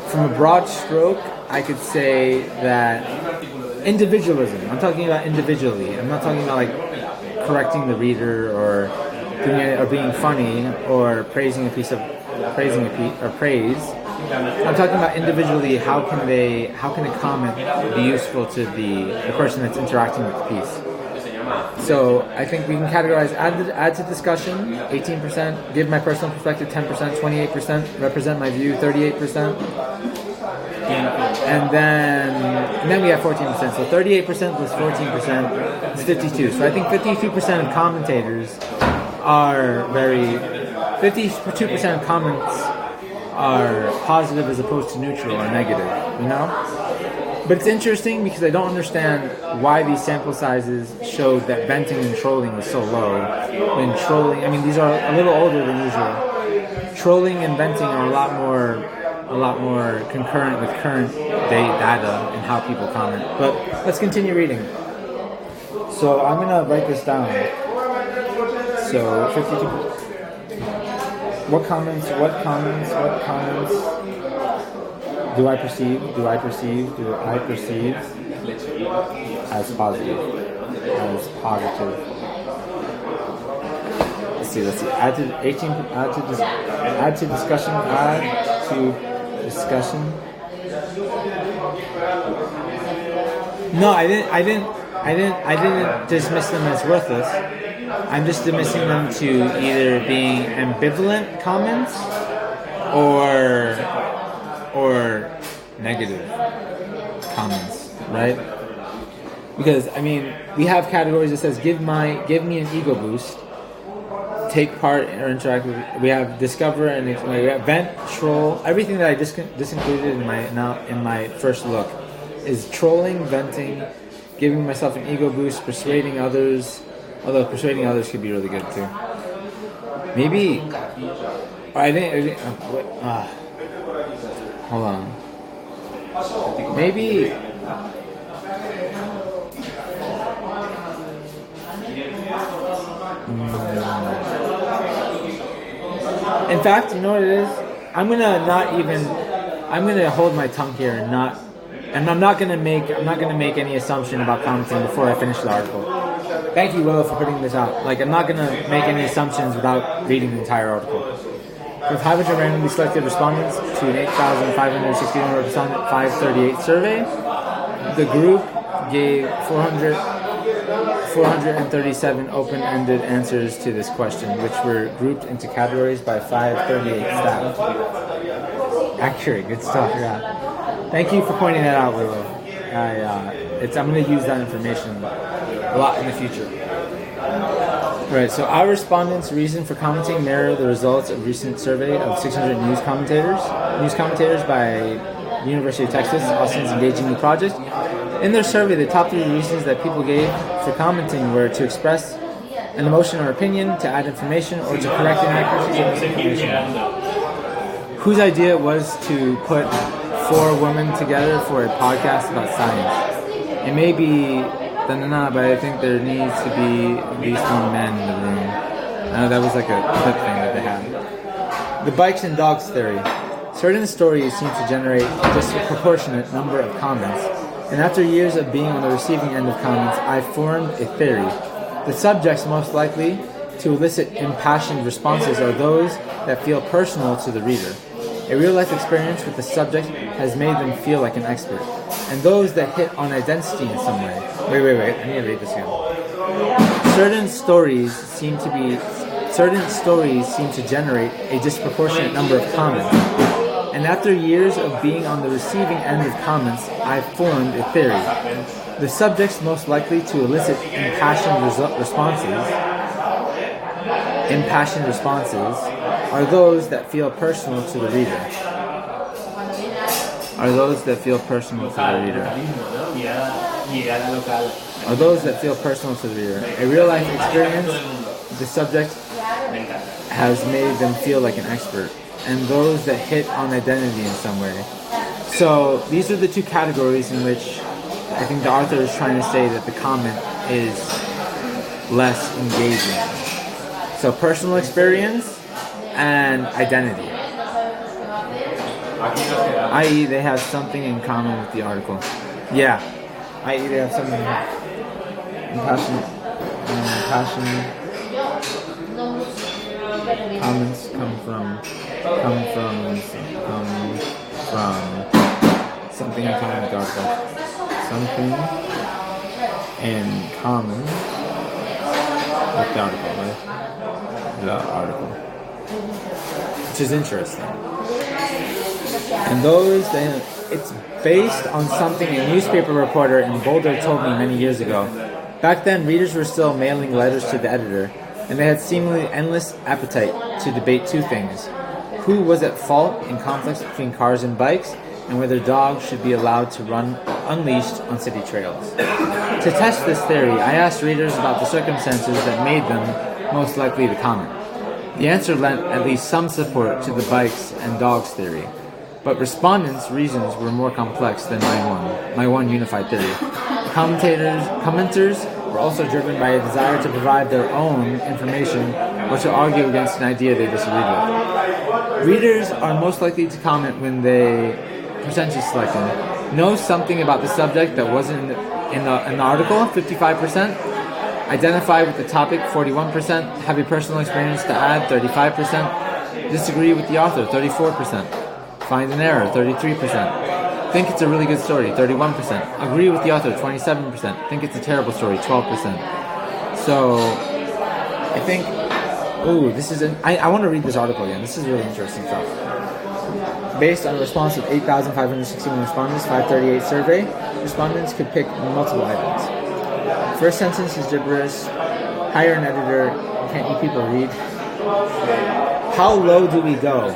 from a broad stroke, I could say that individualism. I'm talking about individually. I'm not talking about like correcting the reader or doing it, or being funny or praising a piece of praise. I'm talking about individually. How can a comment be useful to the person that's interacting with the piece? So I think we can categorize add to discussion 18%, give my personal perspective 10%, 28%, represent my view 38%, and then we have 14%. So 38% plus 14% is 52. So I think 52% of commentators are 52% of comments are positive as opposed to neutral or negative, you know? But it's interesting because I don't understand why these sample sizes showed that venting and trolling was so low. When trolling, I mean, these are a little older than usual. Trolling and venting are a lot more concurrent with current data and how people comment. But let's continue reading. So I'm gonna write this down. So 52. What comments do I perceive as positive? Let's see. Add to discussion. No, I didn't dismiss them as worthless. I'm just dismissing them to either being ambivalent comments or negative comments, right? Because I mean, we have categories that says give me an ego boost, take part or interact with. We have discover and we have vent, troll. Everything that I disincluded in my first look is trolling, venting, giving myself an ego boost, persuading others. Although persuading others could be really good too. Maybe hold on. Maybe in fact, you know what it is? I'm gonna hold my tongue here and I'm not gonna make any assumption about commenting before I finish the article. Thank you, Willow, for putting this out. Like, I'm not going to make any assumptions without reading the entire article. With 500 randomly selected respondents to an 8,561 respondent 538 survey, the group gave 437 open-ended answers to this question, which were grouped into categories by 538 staff. Accurate, good stuff, yeah. Thank you for pointing that out, Willow. I'm going to use that information a lot in the future. Right, so our respondents' reason for commenting mirror the results of a recent survey of 600 news commentators by University of Texas, Austin's Engaging New Project. In their survey, the top 3 reasons that people gave for commenting were to express an emotion or opinion, to add information, or to correct inaccuracies of misinformation. Whose idea it was to put 4 women together for a podcast about science? It may be but I think there needs to be at least one man in the room. I know that was like a clip thing that they had. The bikes and dogs theory. Certain stories seem to generate a disproportionate number of comments, and after years of being on the receiving end of comments, I formed a theory. The subjects most likely to elicit impassioned responses are those that feel personal to the reader. A real-life experience with the subject has made them feel like an expert. And those that hit on identity in some way. Wait, I need to read this again. Certain stories seem to generate a disproportionate number of comments. And after years of being on the receiving end of comments, I formed a theory. The subjects most likely to elicit impassioned responses are those that feel personal to the reader. Are those that feel personal to the reader. Are those that feel personal to the reader. A real-life experience, the subject has made them feel like an expert, and those that hit on identity in some way. So these are the two categories in which I think the author is trying to say that the comment is less engaging. So personal experience and identity. I.e. they have something in common with the article. Yeah. I.e. they have something in passion. Comments come from something in common with the article. Something in common with the article, right? The article. Which is interesting. And it's based on something a newspaper reporter in Boulder told me many years ago. Back then, readers were still mailing letters to the editor, and they had seemingly endless appetite to debate two things: who was at fault in conflicts between cars and bikes, and whether dogs should be allowed to run unleashed on city trails. To test this theory, I asked readers about the circumstances that made them most likely to comment. The answer lent at least some support to the bikes and dogs theory, but respondents' reasons were more complex than my one unified theory. Commenters were also driven by a desire to provide their own information or to argue against an idea they disagreed with. Readers are most likely to comment when they, percentage selection, know something about the subject that wasn't in the article, 55%, identify with the topic, 41%, have a personal experience to add, 35%, disagree with the author, 34%, find an error, 33%. Think it's a really good story, 31%. Agree with the author, 27%. Think it's a terrible story, 12%. So, I think, I want to read this article again. This is really interesting stuff. Based on a response of 8,561 respondents, 538 survey, respondents could pick multiple items. First sentence is gibberish. Hire an editor. Can't you people read? How low do we go?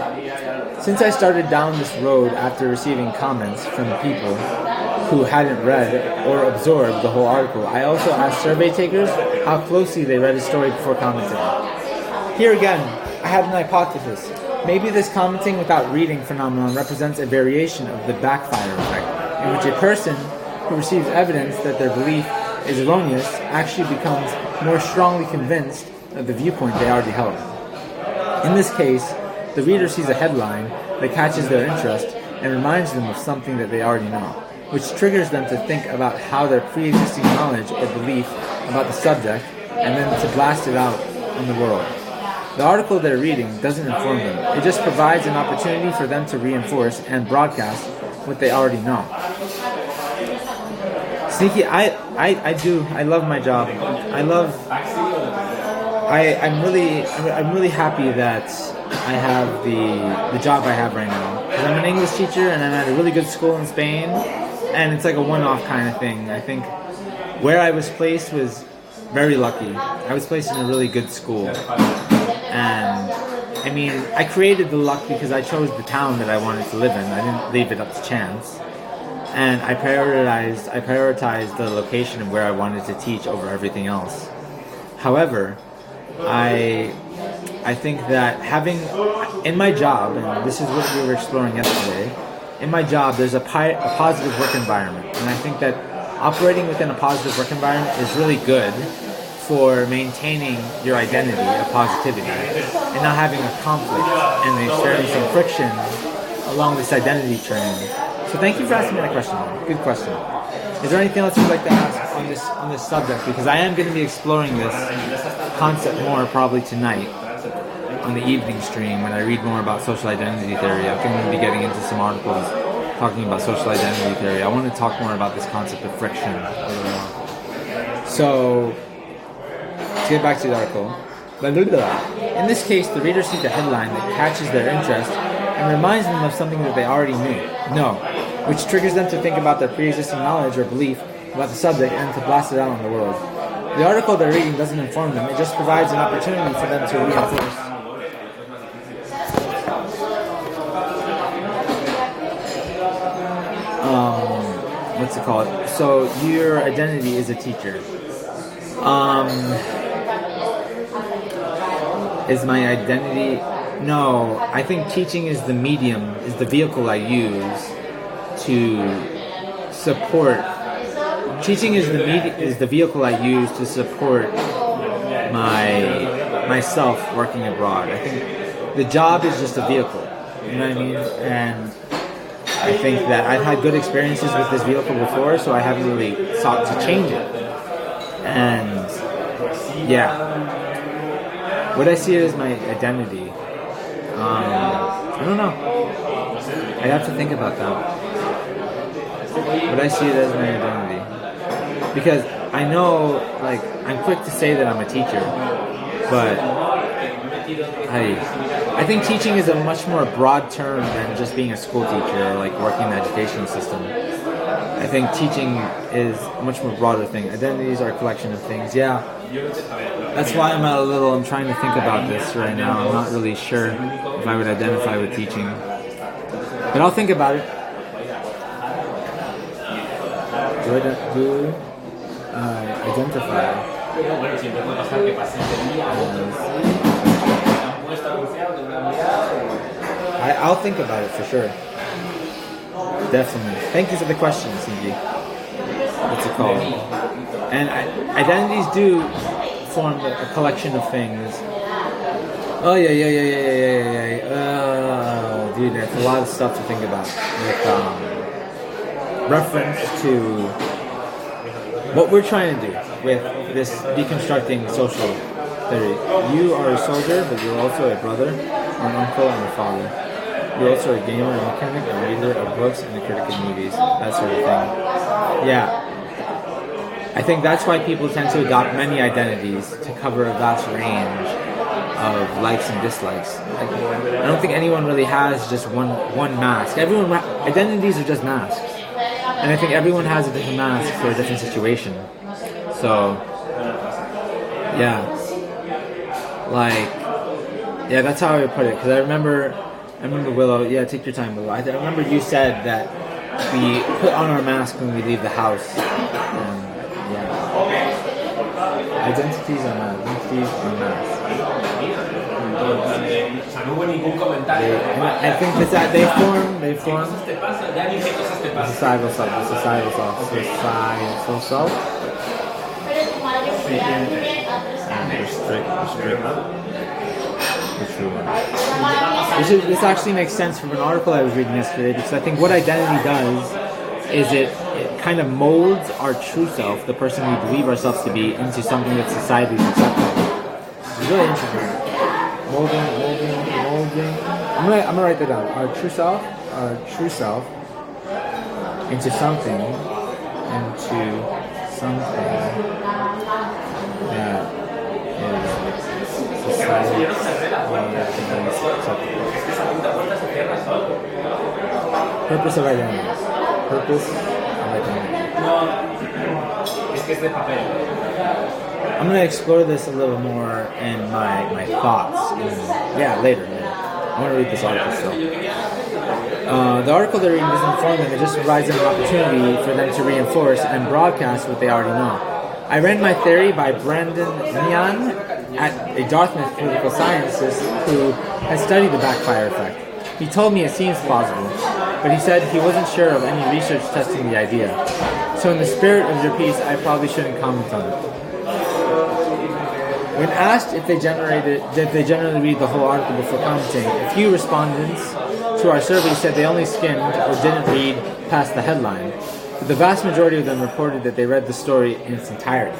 Since I started down this road after receiving comments from people who hadn't read or absorbed the whole article, I also asked survey takers how closely they read a story before commenting. Here again, I had an hypothesis. Maybe this commenting without reading phenomenon represents a variation of the backfire effect, in which a person who receives evidence that their belief is erroneous actually becomes more strongly convinced of the viewpoint they already held. In this case, the reader sees a headline that catches their interest and reminds them of something that they already know, which triggers them to think about how their pre-existing knowledge or belief about the subject, and then to blast it out in the world. The article they're reading doesn't inform them. It just provides an opportunity for them to reinforce and broadcast what they already know. Sneaky, I love my job. I'm really happy that I have the job I have right now. Because I'm an English teacher and I'm at a really good school in Spain, and it's like a one-off kind of thing. I think where I was placed was very lucky. I was placed in a really good school. And I mean, I created the luck because I chose the town that I wanted to live in. I didn't leave it up to chance. And I prioritized the location of where I wanted to teach over everything else. However, I think that having, in my job, and this is what we were exploring yesterday, in my job there's a positive work environment. And I think that operating within a positive work environment is really good for maintaining your identity of positivity and not having a conflict and experiencing friction along this identity train. So thank you for asking me that question. Good question. Is there anything else you'd like to ask on this subject? Because I am going to be exploring this concept more probably tonight on the evening stream when I read more about social identity theory. I'm going to be getting into some articles talking about social identity theory. I want to talk more about this concept of friction. So, to get back to the article. In this case, the reader sees a headline that catches their interest and reminds them of something that they already know, which triggers them to think about their pre-existing knowledge or belief about the subject and to blast it out on the world. The article they're reading doesn't inform them, it just provides an opportunity for them to reinforce. What's it called? So your identity is a teacher. Is my identity? No, I think teaching is the medium, is the vehicle I use to support. Teaching is the vehicle I use to support myself working abroad. I think the job is just a vehicle. You know what I mean? And I think that I've had good experiences with this vehicle before, so I haven't really sought to change it. And yeah, would I see it as my identity? I don't know. I'd have to think about that. Would I see it as my identity? Because I know, like, I'm quick to say that I'm a teacher, but I think teaching is a much more broad term than just being a school teacher or like working in the education system. I think teaching is a much more broader thing. Identities are a collection of things. Yeah, that's why I'm trying to think about this right now. I'm not really sure if I would identify with teaching, but I'll think about it. Do identify. I'll think about it for sure. Definitely. Thank you for the question, CG. What's it called? And identities do form a collection of things. Oh yeah. Dude, there's a lot of stuff to think about with reference to what we're trying to do with this deconstructing social theory. You are a soldier, but you're also a brother, an uncle, and a father. You're also a gamer, a mechanic, a reader of books, and a critic of movies. That sort of thing. Yeah. I think that's why people tend to adopt many identities to cover a vast range of likes and dislikes. Like, I don't think anyone really has just one mask. Identities are just masks. And I think everyone has a different mask for a different situation. So, yeah. That's how I would put it. Because I remember Willow, take your time, Willow. I remember you said that we put on our mask when we leave the house. And, identities are masks. I think that they form societal self. This actually makes sense from an article I was reading yesterday, because I think what identity does is it kind of molds our true self, the person we believe ourselves to be, into something that society is acceptable. It's really interesting. Molding. I'm gonna write that down. Our true self into something that is society acceptable. Purpose of identity. I'm going to explore this a little more in my thoughts. Later. I want to read this article still. The article they're reading doesn't inform them, it just provides them an opportunity for them to reinforce and broadcast what they already know. I read my theory by Brandon Nyan, a Dartmouth political scientist who has studied the backfire effect. He told me it seems plausible, but he said he wasn't sure of any research testing the idea. So in the spirit of your piece, I probably shouldn't comment on it. When asked if they generally read the whole article before commenting, a few respondents to our survey said they only skimmed or didn't read past the headline, but the vast majority of them reported that they read the story in its entirety.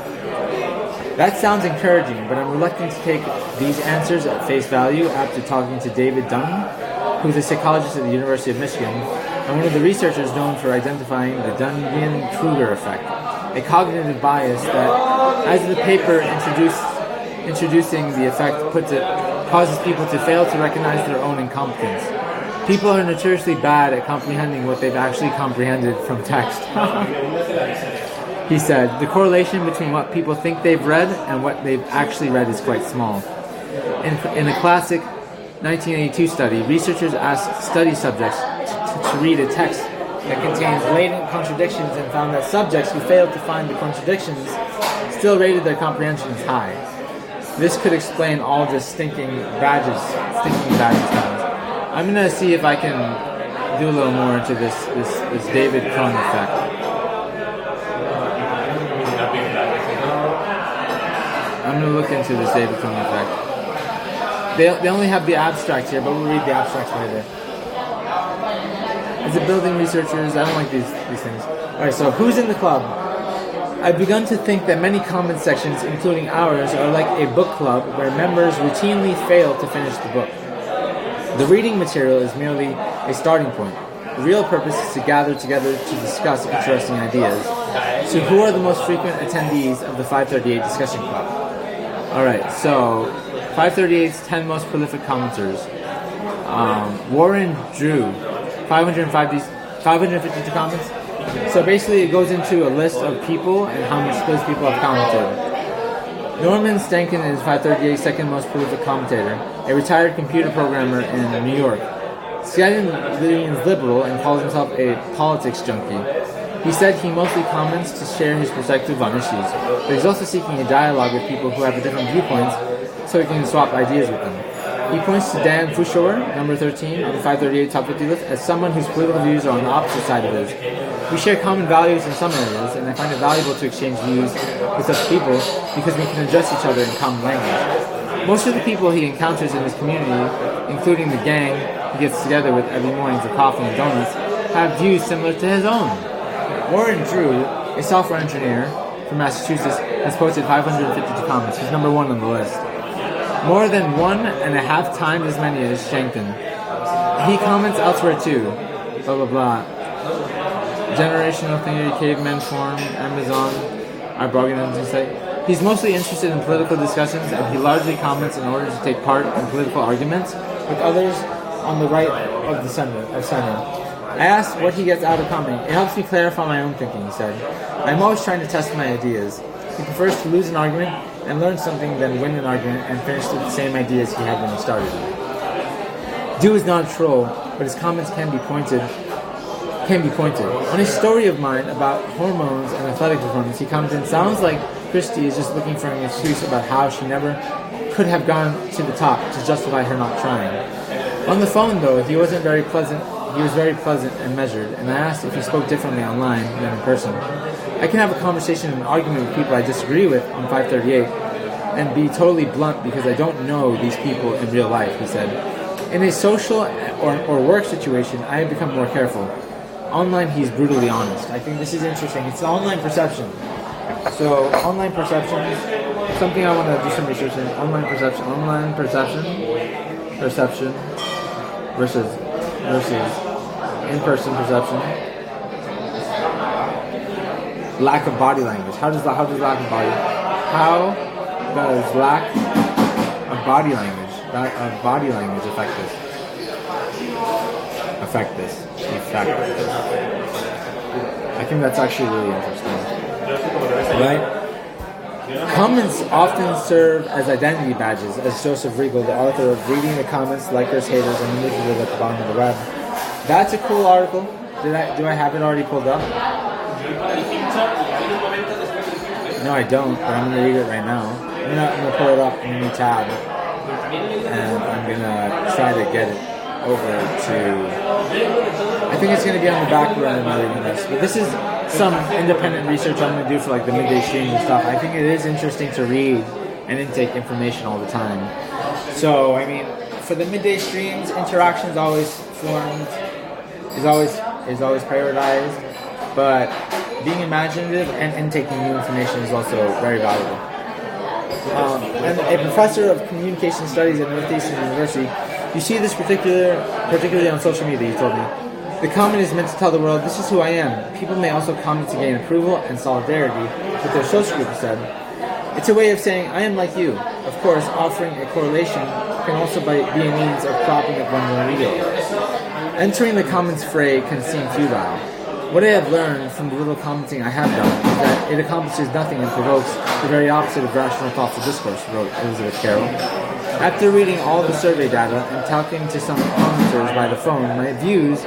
That sounds encouraging, but I'm reluctant to take these answers at face value after talking to David Dunn, who's a psychologist at the University of Michigan, and one of the researchers known for identifying the Dunning-Kruger effect, a cognitive bias that, as the paper introducing the effect puts it, causes people to fail to recognize their own incompetence. People are notoriously bad at comprehending what they've actually comprehended from text. He said, the correlation between what people think they've read and what they've actually read is quite small. In a classic 1982 study, researchers asked study subjects to read a text that contains latent contradictions and found that subjects who failed to find the contradictions still rated their comprehension as high. This could explain all the stinking badges times. I'm going to see if I can do a little more into this David Crumb effect. I'm going to look into this David Crumb effect. They only have the abstract here, but we'll read the abstracts later. As a building researchers, I don't like these things. Alright, so who's in the club? I've begun to think that many comment sections, including ours, are like a book club where members routinely fail to finish the book. The reading material is merely a starting point. The real purpose is to gather together to discuss interesting ideas. So who are the most frequent attendees of the 538 discussion club? Alright, so 538's 10 most prolific commenters. Warren Drew, 552 comments. So basically it goes into a list of people and how much those people have commented. Norman Stankin is 538's second most prolific commentator, a retired computer programmer in New York. Stankin leans liberal and calls himself a politics junkie. He said he mostly comments to share his perspective on issues, but he's also seeking a dialogue with people who have different viewpoints so he can swap ideas with them. He points to Dan Foucheur, number 13 on the 538 Top 50 list, as someone whose political views are on the opposite side of his. We share common values in some areas, and I find it valuable to exchange views with such people because we can address each other in common language. Most of the people he encounters in his community, including the gang he gets together with every morning for coffee and donuts, have views similar to his own. Warren Drew, a software engineer from Massachusetts, has posted 552 comments. He's number 1 on the list. More than 1.5 times as many as Shankton. He comments elsewhere too. Blah blah blah. Generational theory, caveman form, Amazon, our blogging engine site. He's mostly interested in political discussions, and he largely comments in order to take part in political arguments with others on the right of the center. I asked what he gets out of commenting. It helps me clarify my own thinking, he said. I'm always trying to test my ideas. He prefers to lose an argument and learn something than win an argument and finish with the same ideas he had when he started. Dew is not a troll, but his comments can be pointed. On a story of mine about hormones and athletic performance, he commented, sounds like Christy is just looking for an excuse about how she never could have gone to the top to justify her not trying. On the phone, though, he was very pleasant and measured, and I asked if he spoke differently online than in person. I can have a conversation and argument with people I disagree with on 538 and be totally blunt because I don't know these people in real life, he said. In a social or work situation, I have become more careful. Online, he's brutally honest. I think this is interesting. It's online perception. So, online perception, something I want to do some research in. Online perception versus in-person perception. Lack of body language. How does lack of body language affect this? I think that's actually really interesting. Right? Comments often serve as identity badges, as Joseph Riegel, the author of Reading the Comments, Likers, Haters, and Manipulative at the Bottom of the Web. That's a cool article. Do I have it already pulled up? No, I don't, but I'm going to read it right now. I'm going to pull it up in a new tab, and I'm going to try to get it over to... I think it's going to be on the back burner when I'm reading this, but this is some independent research I'm going to do for like the midday streams and stuff. I think it is interesting to read and intake information all the time. So, I mean, for the midday streams, interaction is always formed, is always prioritized, but being imaginative and intaking new information is also very valuable. And a professor of communication studies at Northeastern University, you see this particularly on social media, he told me. The comment is meant to tell the world, this is who I am. People may also comment to gain approval and solidarity with their social group, he said. It's a way of saying, I am like you. Of course, offering a correlation can also be a means of propping up one's own ego. Entering the comments fray can seem futile. What I have learned from the little commenting I have done is that it accomplishes nothing and provokes the very opposite of rational, thoughtful discourse, wrote Elizabeth Carroll. After reading all the survey data and talking to some commenters by the phone, my views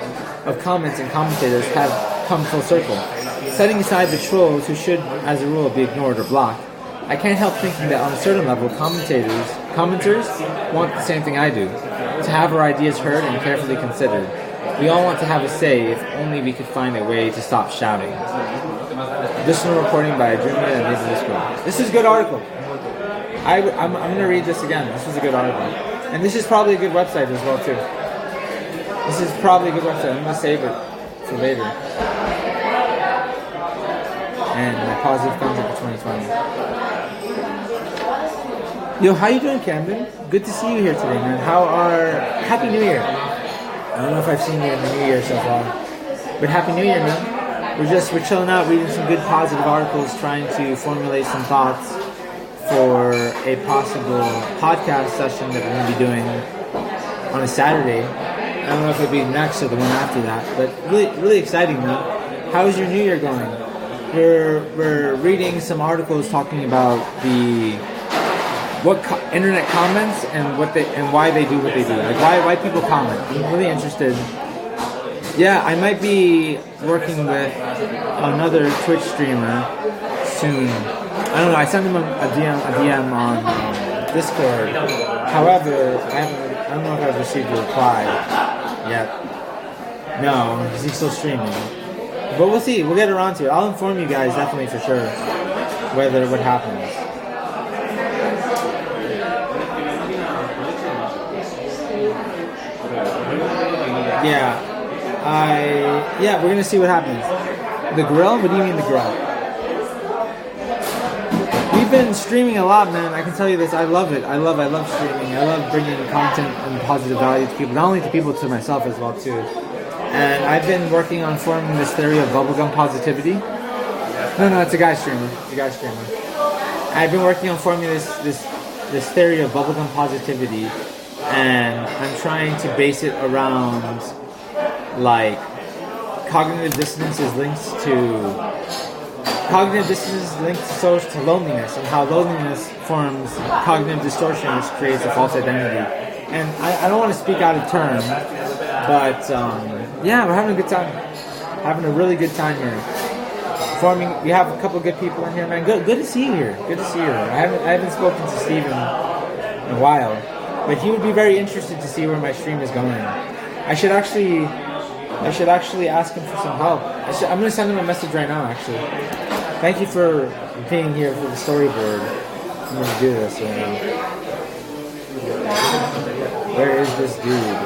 of comments and commentators have come full circle. Setting aside the trolls who should, as a rule, be ignored or blocked, I can't help thinking that on a certain level, commenters want the same thing I do, to have our ideas heard and carefully considered. We all want to have a say if only we could find a way to stop shouting. Additional reporting by Adriana and Nathan. This is a good article. I'm going to read this again. This was a good article. And this is probably a good website as well, too. This is probably a good website. I'm going to save it for later. And my positive content for 2020. Yo, how you doing, Camden? Good to see you here today, man. Happy New Year. I don't know if I've seen you in the New Year so far, but Happy New Year, man. We're chilling out, reading some good positive articles, trying to formulate some thoughts for a possible podcast session that we're going to be doing on a Saturday. I don't know if it'll be next or the one after that, but really exciting, man. How's your New Year going? We're reading some articles talking about internet comments and why they do what they do. Like why people comment. I'm really interested. Yeah, I might be working with another Twitch streamer soon. I don't know. I sent him a DM on Discord. However, I don't know if I've received a reply yet. No, because he's still streaming. But we'll see. We'll get around to it. I'll inform you guys definitely for sure what happens. Yeah, we're gonna see what happens. The grill? What do you mean the grill? We've been streaming a lot, man. I can tell you this. I love it. I love streaming. I love bringing content and positive value to people. Not only to people, to myself as well too. And I've been working on forming this theory of bubblegum positivity. No, it's a guy streamer. I've been working on forming this theory of bubblegum positivity, and I'm trying to base it around like cognitive dissonance is linked to loneliness, and how loneliness forms cognitive distortion, which creates a false identity. And I don't want to speak out of turn, but yeah, we're having a good time. Having a really good time here. We have a couple of good people in here, man. Good to see you here. I haven't spoken to Steve in a while, but he would be very interested to see where my stream is going. I should actually ask him for some help. I'm going to send him a message right now, actually. Thank you for being here for the storyboard. I'm going to do this right now. Where is this dude?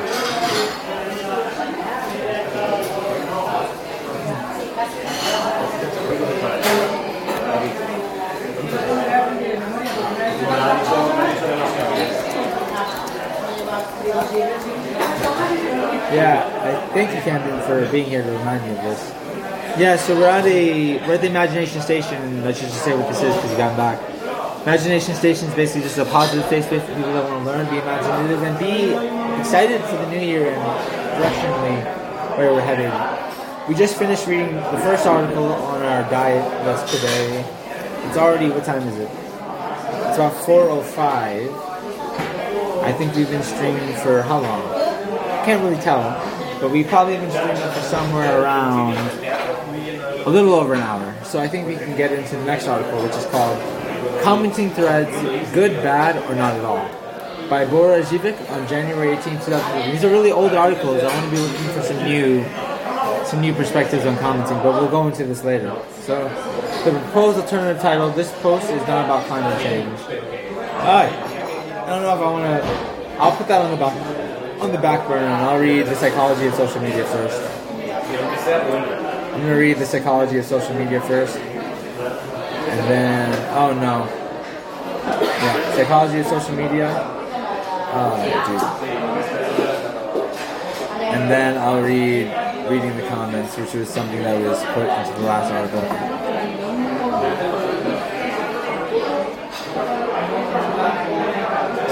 Yeah, thank you, Camden, for being here to remind me of this. Yeah, so we're at the Imagination Station, and let's just say what this is because you got back. Imagination Station is basically just a positive space for people that want to learn, be imaginative, and be excited for the new year and directionally where we're headed. We just finished reading the first article on our diet list today. It's already, what time is it? It's about 4:05. I think we've been streaming for how long? Can't really tell, but we've probably been streaming for somewhere around a little over an hour. So I think we can get into the next article, which is called Commenting Threads, Good, Bad, or Not at All, by Bora Živik on January 18, 2000. These are really old articles. I want to be looking for some new perspectives on commenting, but we'll go into this later. So the proposed alternative title, this post is not about climate change. Alright. I don't know if I want to... I'll put that on the back burner, and I'll read The Psychology of Social Media first. I'm going to read The Psychology of Social Media first. And then... Oh, no. Yeah, Psychology of Social Media. Oh, dude. And then I'll reading the comments, which was something that was put into the last article.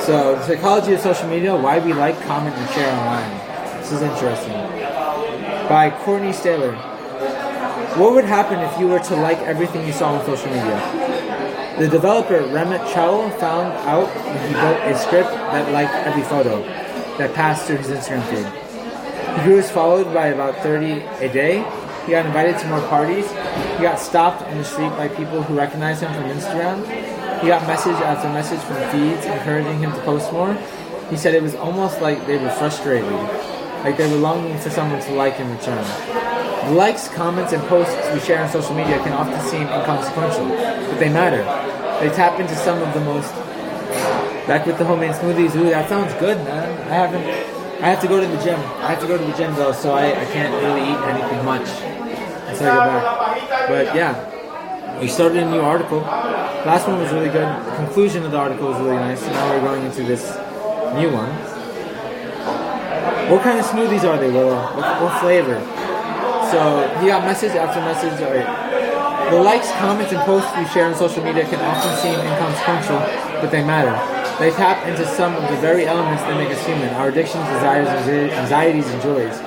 So, the psychology of social media, why we like, comment, and share online. This is interesting. by Courtney Staler. What would happen if you were to like everything you saw on social media? The developer Remit Chow found out when he built a script that liked every photo that passed through his Instagram feed. He grew his followed by about 30 a day. He got invited to more parties. He got stopped in the street by people who recognized him from Instagram. He got message after message from feeds encouraging him to post more. He said it was almost like they were frustrated, like they were longing for someone to like in return. The likes, comments, and posts we share on social media can often seem inconsequential, but they matter. They tap into some of the most... Back with the homemade smoothies. Ooh, that sounds good, man. I have to go to the gym. Though, so I can't really eat anything much until I get back. But yeah, we started a new article. Last one was really good. The conclusion of the article was really nice. So now we're going into this new one. What kind of smoothies are they, Willow? What flavor? So he got message after message. Right. The likes, comments, and posts we share on social media can often seem inconsequential, but they matter. They tap into some of the very elements that make us human, our addictions, desires, anxieties, and joys.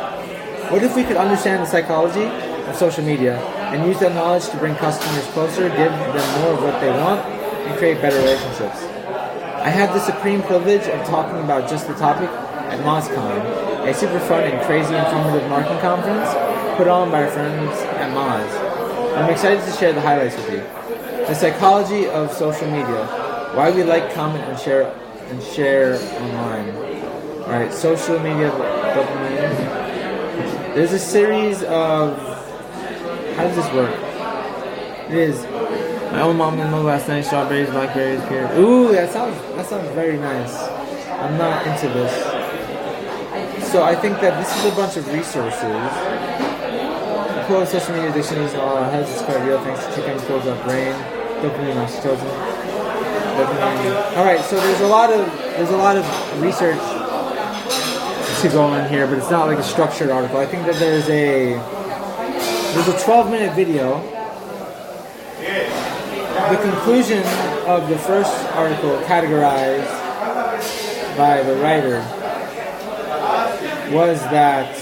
What if we could understand the psychology of social media and use that knowledge to bring customers closer, give them more of what they want, and create better relationships? I had the supreme privilege of talking about just the topic at MozCon, a super fun and crazy informative marketing conference put on by our friends at Moz. I'm excited to share the highlights with you. The psychology of social media. Why we like, comment, and share online. Alright, social media dopamine. There's a series of... How does this work? It is... My own mom and last night, strawberries, blackberries, pear. Ooh, that sounds very nice. I'm not into this. So I think that this is a bunch of resources. Pull up social media addictions, how does this quite real? Thanks to chicken, pulls up brain, dopamine, oxytocin. Alright, so there's a lot of research to go on here, but it's not like a structured article. I think that there's a 12-minute video. The conclusion of the first article, categorized by the writer, was that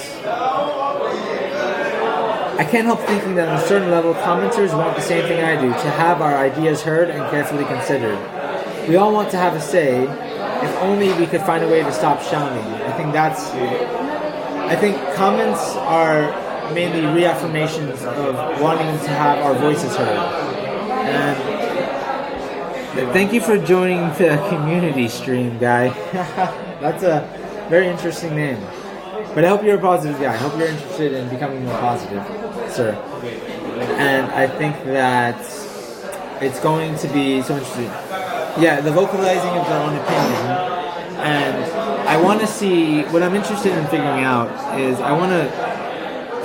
I can't help thinking that on a certain level, commenters want the same thing I do, to have our ideas heard and carefully considered. We all want to have a say, if only we could find a way to stop shouting. I think comments are mainly reaffirmations of wanting to have our voices heard. And thank you for joining the community stream, guy. That's a very interesting name. But I hope you're a positive guy. I hope you're interested in becoming more positive, sir. And I think that it's going to be so interesting. Yeah, the vocalizing of their own opinion. And I want to see, what I'm interested in figuring out is I want to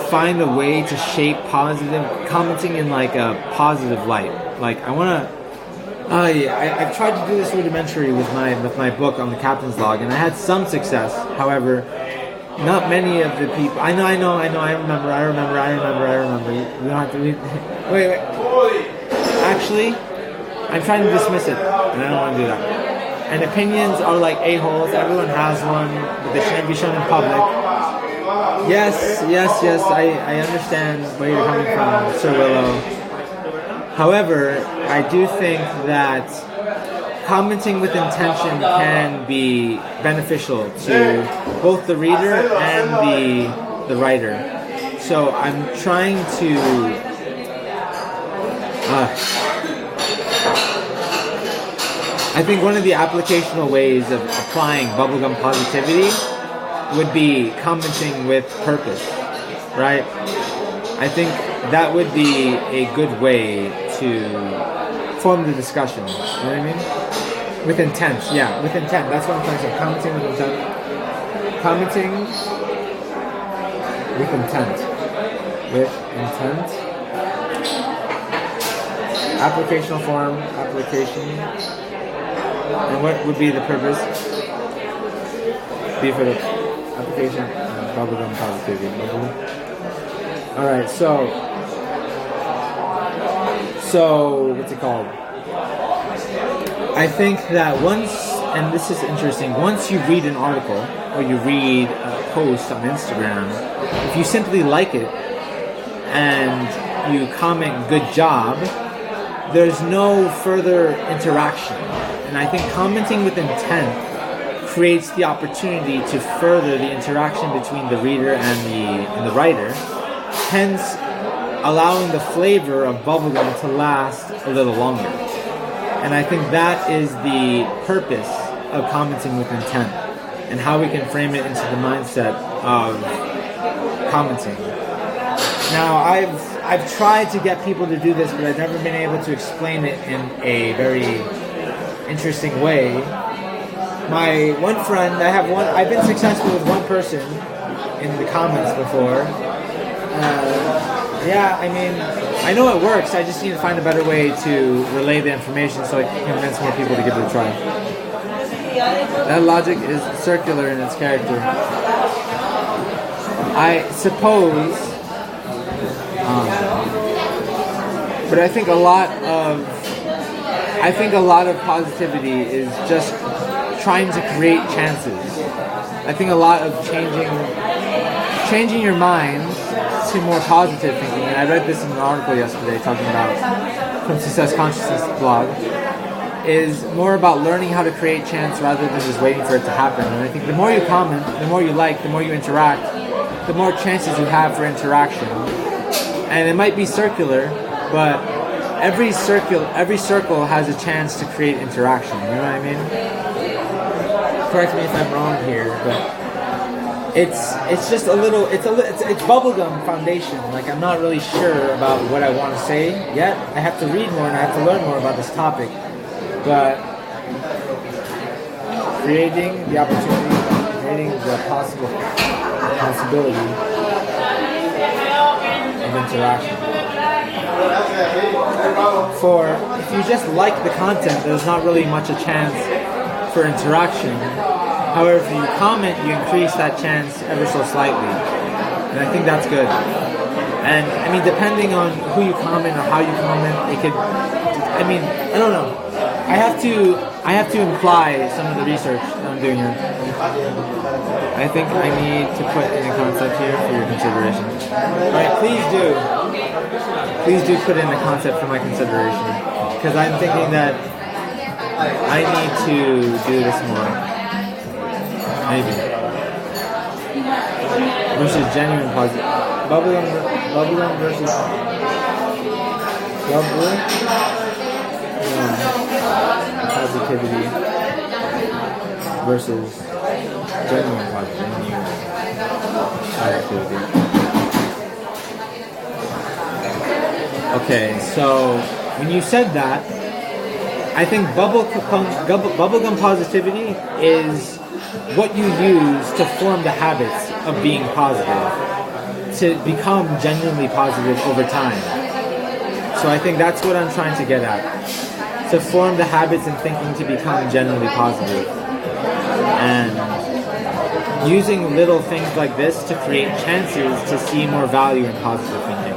find a way to shape positive, commenting in like a positive light. Like I want to, I've tried to do this rudimentary with my book on the captain's log, and I had some success. However, not many of the people. I remember. We don't have to. Wait. Actually, I'm trying to dismiss it, and I don't want to do that. And opinions are like a-holes. Everyone has one, but they shouldn't be shown in public. Yes. I understand where you're coming from, Sir Willow. However, I do think that commenting with intention can be beneficial to both the reader and the writer. So I'm trying to I think one of the applicational ways of applying bubblegum positivity would be commenting with purpose, right? I think that would be a good way to form the discussion. You know what I mean? With intent, yeah, with intent. That's what I'm trying to say. Commenting with intent. Commenting with intent. With intent. Applicational form. Application. And what would be the purpose? Be for the application. Bubblegum positivity. Alright, so what's it called? I think that once, and this is interesting, once you read an article or you read a post on Instagram, if you simply like it and you comment "good job," there's no further interaction. And I think commenting with intent creates the opportunity to further the interaction between the reader and the writer, hence allowing the flavor of bubblegum to last a little longer. And I think that is the purpose of commenting with intent, and how we can frame it into the mindset of commenting. Now, I've tried to get people to do this, but I've never been able to explain it in a very interesting way. My one friend, I've been successful with one person in the comments before. I know it works. I just need to find a better way to relay the information so I can convince more people to give it a try. That logic is circular in its character. I suppose, but I think a lot of positivity is just trying to create chances. I think a lot of changing your mind to more positive thinking, and I read this in an article yesterday talking about from Success Consciousness blog, is more about learning how to create chance rather than just waiting for it to happen. And I think the more you comment, the more you like, the more you interact, the more chances you have for interaction. And it might be circular, but every circle has a chance to create interaction. You know what I mean? Correct me if I'm wrong here, but it's just it's bubblegum foundation. Like, I'm not really sure about what I want to say yet. I have to read more and I have to learn more about this topic. But creating the opportunity, creating the possibility of interaction. For if you just like the content, there's not really much a chance for interaction. However, if you comment, you increase that chance ever so slightly. And I think that's good. And I mean, depending on who you comment or how you comment, it could, I don't know. I have to imply some of the research that I'm doing here. I think I need to put in a concept here for your consideration. Alright, please do put in a concept for my consideration. Because I'm thinking that I need to do this more. Maybe. Versus genuine positive. Bubblegum versus positivity versus genuine positivity. Okay, so when you said that, I think bubblegum positivity is what you use to form the habits of being positive, to become genuinely positive over time. So I think that's what I'm trying to get at. To form the habits and thinking to become genuinely positive. And using little things like this to create chances to see more value in positive thinking.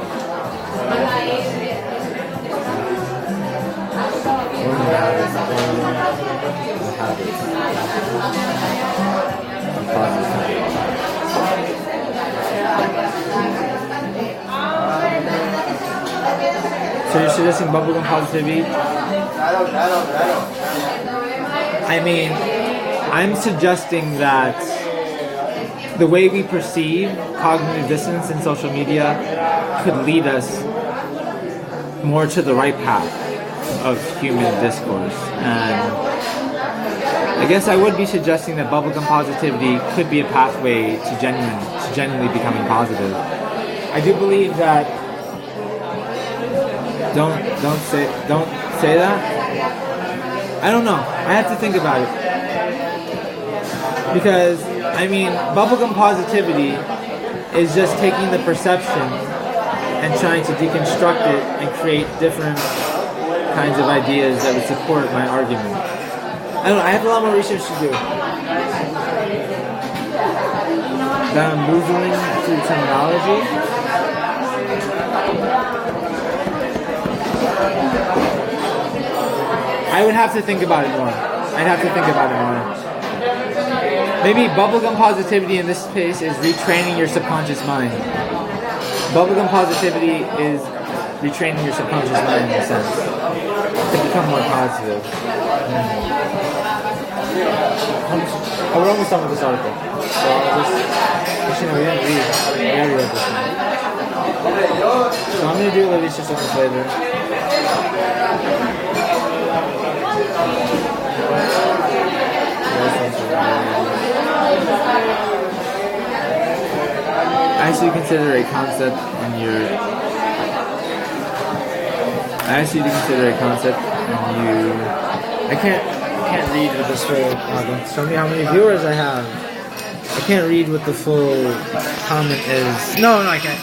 So you're suggesting bubblegum positivity? I mean, I'm suggesting that the way we perceive cognitive dissonance in social media could lead us more to the right path of human discourse. And I guess I would be suggesting that bubblegum positivity could be a pathway to genuinely becoming positive. I do believe that. Don't say that. I don't know. I have to think about it. Because I mean, bubblegum positivity is just taking the perception and trying to deconstruct it and create different kinds of ideas that would support my argument. I don't know, I have a lot more research to do. Bamboozling through terminology. I would have to think about it more. I'd have to think about it more. Maybe bubblegum positivity in this case is retraining your subconscious mind. Bubblegum positivity is retraining your subconscious mind in a sense to become more positive. We're almost done with this article. So I'll just, actually no, we didn't read. We already read this one. So I'm going to do a little research on this later. I asked you to consider a concept in your. I asked you to consider a concept and you. I can't read with this full. Show me how many viewers I have. I can't read what the full comment is. No, I can't.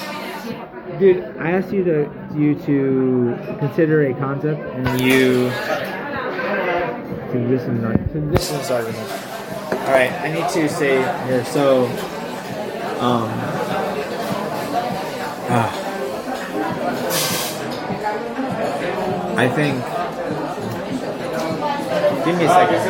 Dude, I asked you to consider a concept and you to listen to this argument. All right, I need to say here. So, I think. Give me a second.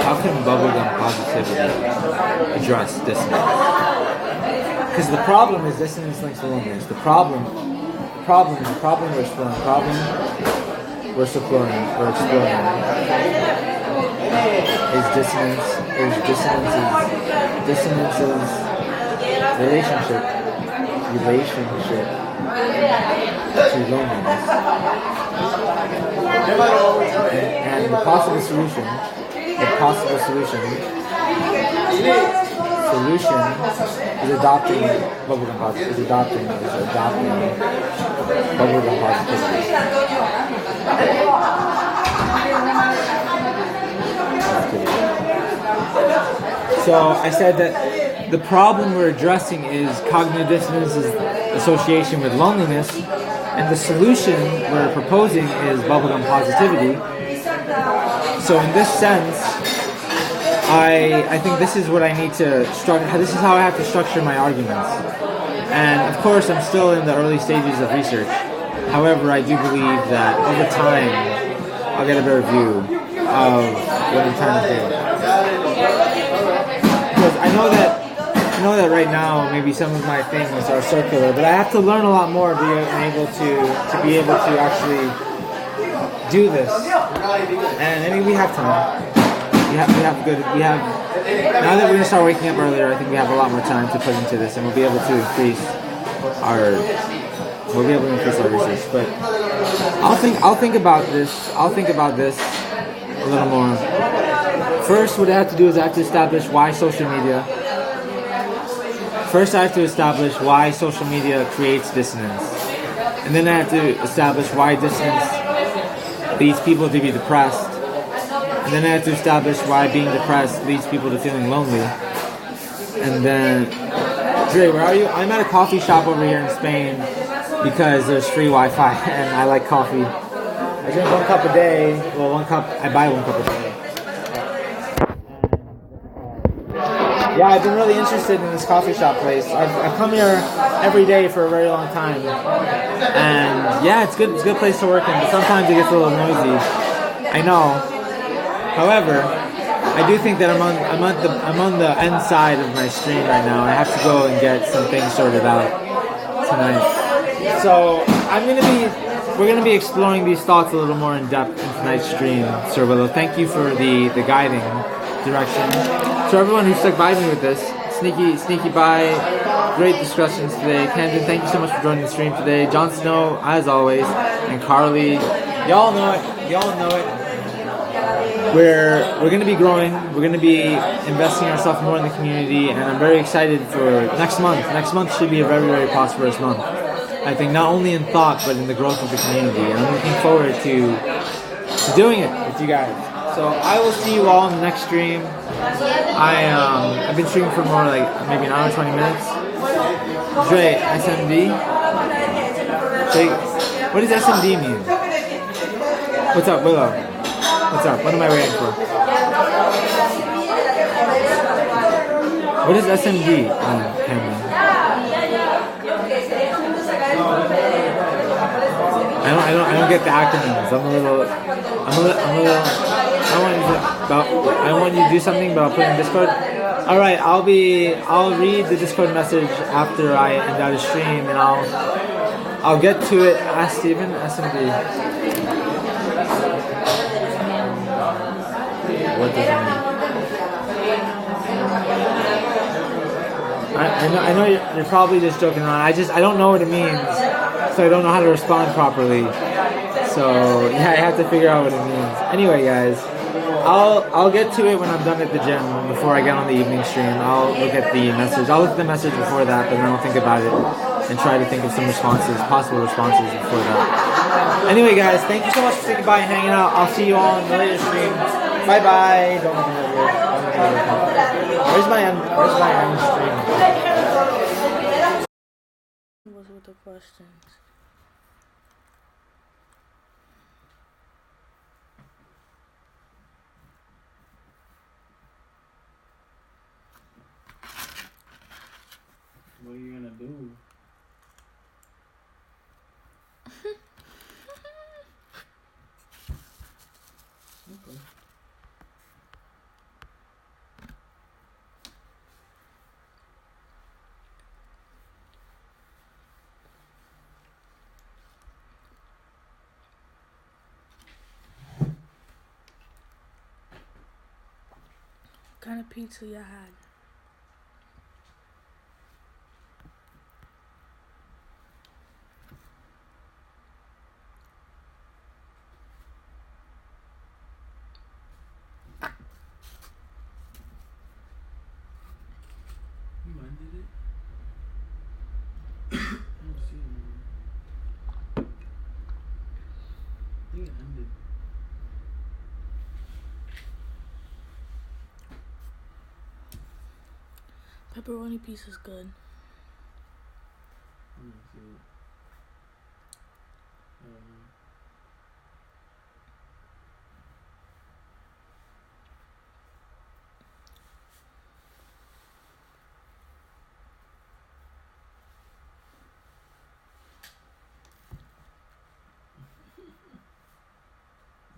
How can bubblegum positivity address dissonance? Because the problem is dissonance links to loneliness. The problem we're exploring is dissonance relationship to loneliness. And the possible solution is adopting bubblegum positivity. Is adopting bubblegum positivity. So I said that the problem we're addressing is cognitive dissonance's association with loneliness, and the solution we're proposing is bubblegum positivity. So in this sense, I think this is what I need to structure. This is how I have to structure my arguments. And of course, I'm still in the early stages of research. However, I do believe that over time, I'll get a better view of what I'm trying to do. Because I know that right now maybe some of my things are circular, but I have to learn a lot more to be able to actually do this. And I mean, we have time. Now that we're gonna start waking up earlier, I think we have a lot more time to put into this, and we'll be able to increase our research. But I'll think about this a little more. First, what I have to do is I have to establish why social media. First, I have to establish why social media creates dissonance, and then I have to establish why dissonance leads people to be depressed. And then I have to establish why being depressed leads people to feeling lonely. And then, Dre, where are you? I'm at a coffee shop over here in Spain because there's free Wi-Fi and I like coffee. I drink 1 cup a day. Well, I buy 1 cup a day. Yeah, I've been really interested in this coffee shop place. I've come here every day for a very long time. And yeah, it's good. It's a good place to work in, but sometimes it gets a little noisy. I know. However, I do think that I'm on the end side of my stream right now. I have to go and get some things sorted out tonight. So we're gonna be exploring these thoughts a little more in depth in tonight's stream, Sir Willow. Thank you for the guiding direction. So everyone who stuck by me with this, sneaky by, great discussions today. Camden, thank you so much for joining the stream today. Jon Snow, as always, and Carly, y'all know it. We're going to be growing. We're going to be investing ourselves more in the community, and I'm very excited for next month. Next month should be a very, very prosperous month. I think not only in thought, but in the growth of the community. And I'm looking forward to doing it with you guys. So I will see you all in the next stream. I've been streaming for more like maybe an hour and 20 minutes. Dre, SMD. Dre, what does SMD mean? What's up, Willow? What's up? What am I waiting for? What is SMD? Cameron. don't get the acronyms. I want you to do something, but I'll put it in Discord. All right, I'll read the Discord message after I end out a stream, and I'll get to it. Ask Steven, SMB. What does it mean? I know you're probably just joking around. I don't know what it means, so I don't know how to respond properly. So yeah, I have to figure out what it means. Anyway, guys, I'll get to it when I'm done at the gym. Before I get on the evening stream, I'll look at the message. I'll look at the message before that, but then I'll think about it and try to think of some possible responses before that. Anyway, guys, thank you so much for sticking by and hanging out. I'll see you all in the later stream. Bye bye. Don't look at me. Where's my end stream? What's with the questions? What are you gonna do? Okay. What kind of pizza you had? You ended it? I don't see it anymore. I think it ended. Pepperoni pizza's good. I don't see it.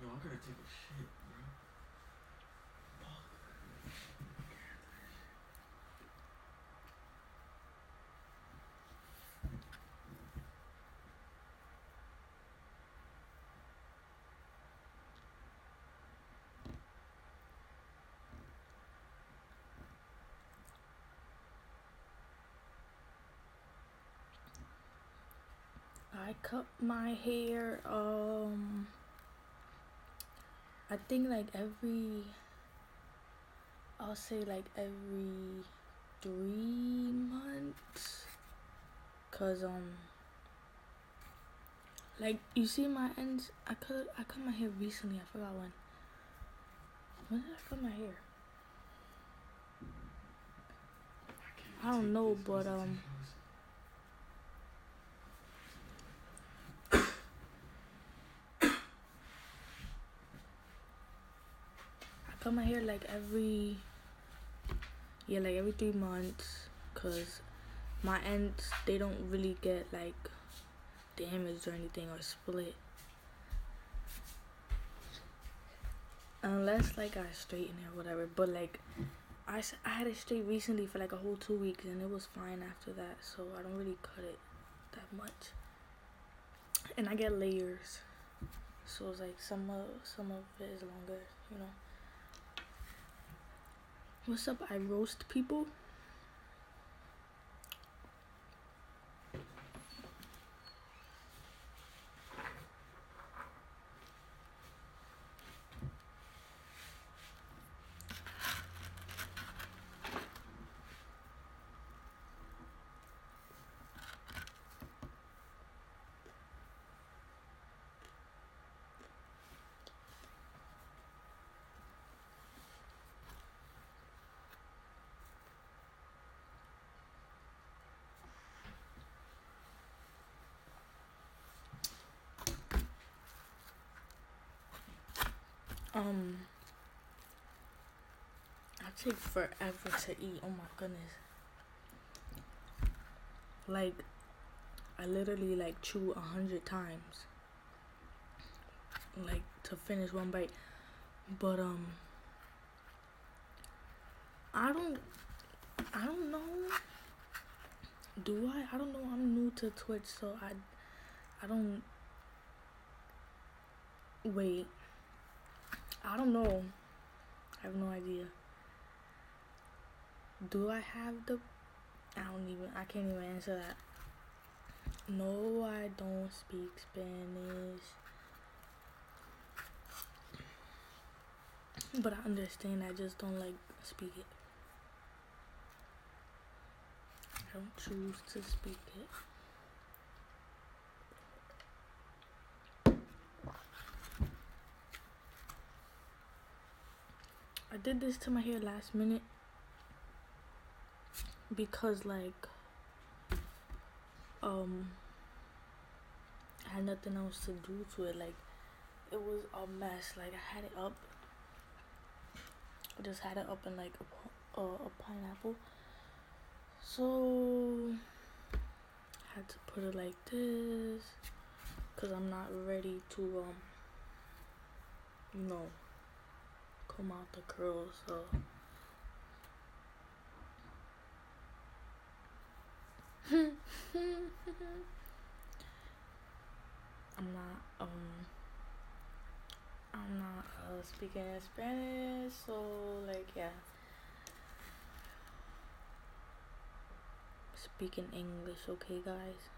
Yo, I gotta take a shit, bro. Fuck. I cut my hair, I think I'll say every 3 months. Cause, you see my ends, I cut my hair recently, I forgot when. When did I cut my hair? I don't know, but, I cut my hair every 3 months, cause my ends, they don't really get damaged or anything or split, unless I straighten it or whatever. But I had it straight recently for a whole 2 weeks, and it was fine after that, so I don't really cut it that much. And I get layers, so it's some of it is longer, you know. What's up? I roast people. I take forever to eat. Oh my goodness. I literally chew 100 times. like to finish one bite. But I don't know. Do I? I don't know. I'm new to Twitch, so I don't. Wait. I don't know. I have no idea. Do I have the? I can't even answer that. No, I don't speak Spanish. But I understand. I just don't like speak it. I don't choose to speak it. I did this to my hair last minute because like I had nothing else to do to it. Like it was a mess. Like I had it up. I just had it up in like a pineapple. So I had to put it like this because I'm not ready to comb out the curls. So I'm not speaking in Spanish, so like yeah, speaking English, okay guys?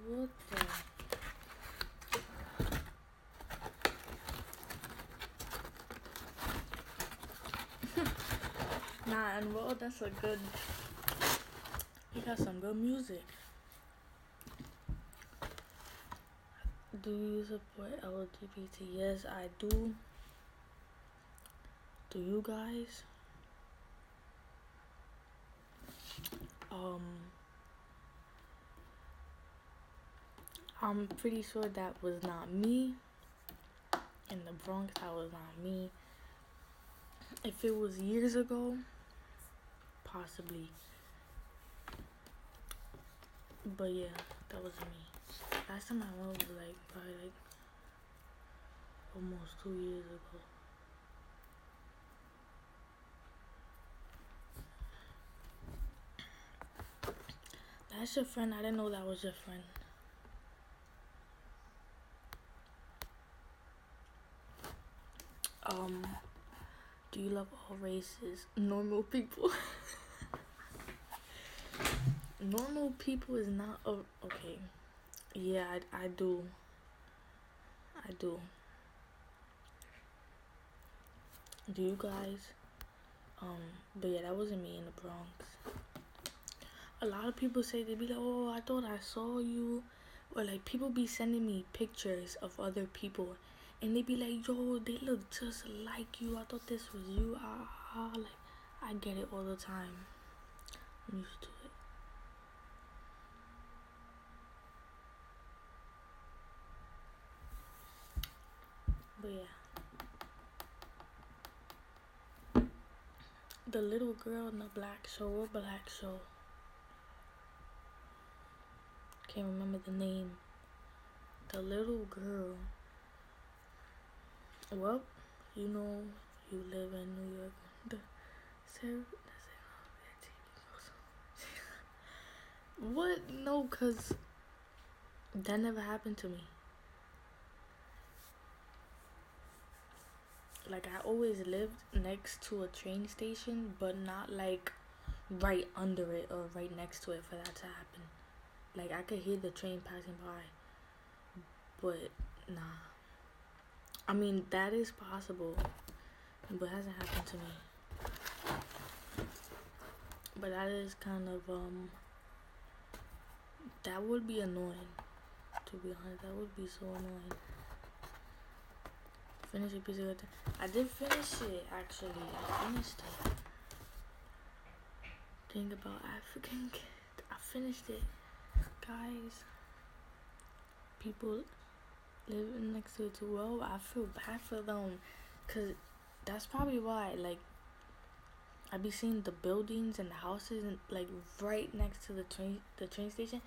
What the? Nah, and well, that's a good. You got some good music. Do you support LGBT? Yes, I do. Do you guys? I'm pretty sure that was not me. In the Bronx, that was not me. If it was years ago, possibly. But yeah, that wasn't me. Last time I went was like probably like almost 2 years ago. That's your friend? I didn't know that was your friend. Do you love all races? Normal people. Normal people is not okay. Yeah, I do. I do. Do you guys? But yeah, that wasn't me in the Bronx. A lot of people say, they be like, oh, I thought I saw you. Or like people be sending me pictures of other people and they be like, yo, they look just like you. I thought this was you. Like I get it all the time. I'm used to it. But yeah. The little girl in the black show. What black show? Can't remember the name. The little girl. Well, you know, you live in New York. What? No, cause that never happened to me. Like I always lived next to a train station, but not like right under it or right next to it for that to happen. Like I could hear the train passing by, but nah. I mean that is possible, but it hasn't happened to me. But that is kind of That would be annoying. To be honest, that would be so annoying. Finish a piece of it. I did finish it, actually. I finished it. Think about African kid. I finished it. Guys, people living next to it too. Well, I feel bad for them. Because that's probably why, like, I be seeing the buildings and the houses and like right next to the train station,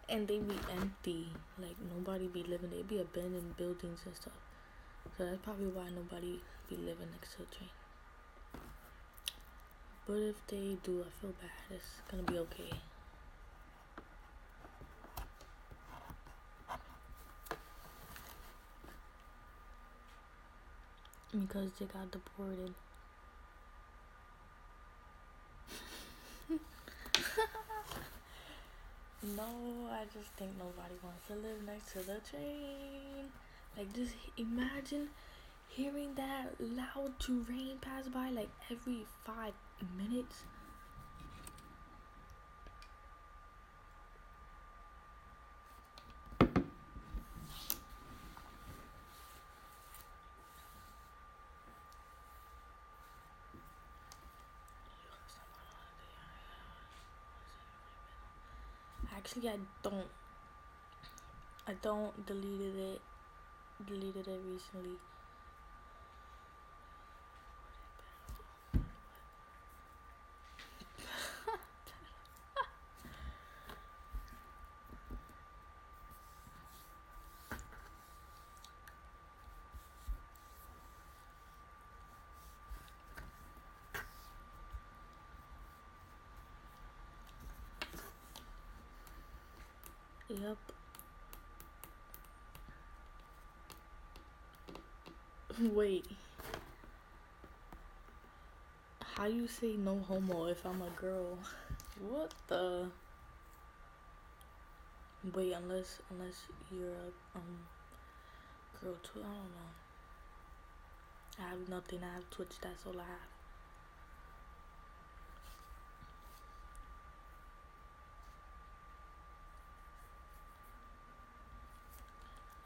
and they be empty. Like nobody be living. They be abandoned buildings and stuff. So that's probably why nobody be living next to the train. But if they do, I feel bad. It's gonna be okay. Because they got deported. No, I just think nobody wants to live next to the train. Like, just imagine hearing that loud train pass by like every 5 minutes. Actually, I don't deleted it recently. Yep. Wait. How you say no homo if I'm a girl? What the? Wait, unless you're a girl too. I don't know. I have nothing. I have Twitch. That's all I have.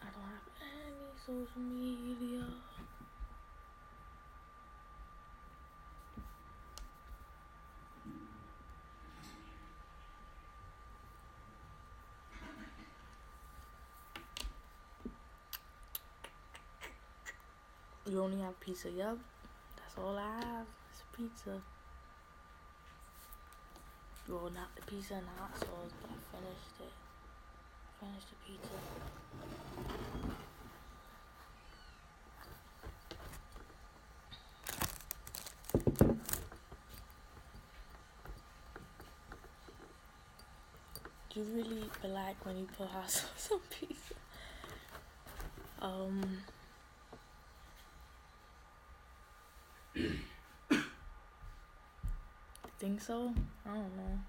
I don't have any social media. You only have pizza. Yup. That's all I have. It's pizza. Well, not the pizza and the hot sauce, but I finished it. Finished the pizza. You really black when you put hot sauce on pizza. Think so? I don't know.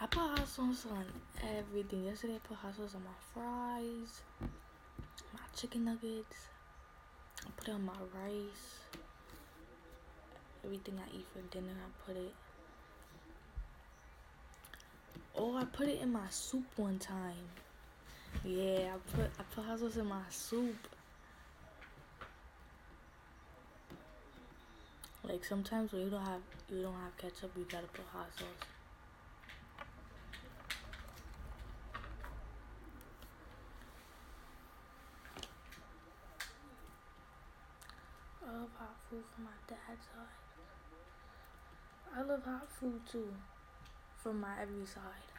I put hot sauce on everything. Yesterday I put hot sauce on my fries, my chicken nuggets. I put it on my rice. Everything I eat for dinner, I put it. Oh, I put it in my soup one time. Yeah, I put hot sauce in my soup. Like sometimes when you don't have ketchup, you gotta put hot sauce. I love hot food from my dad's side. I love hot food too, from my every side.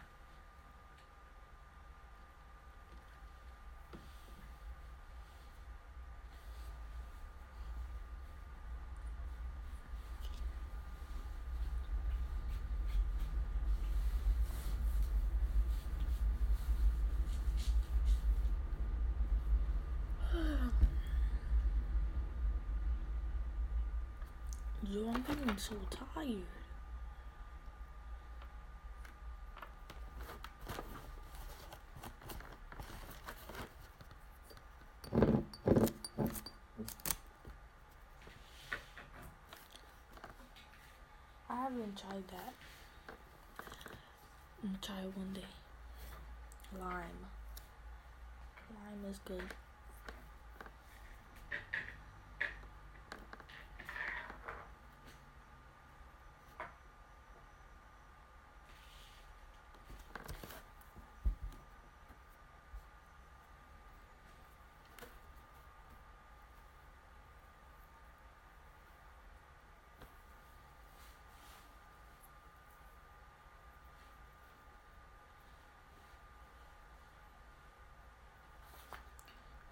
Yo, I'm getting so tired. haven't tried that. I'm gonna try it one day. Lime. Lime is good.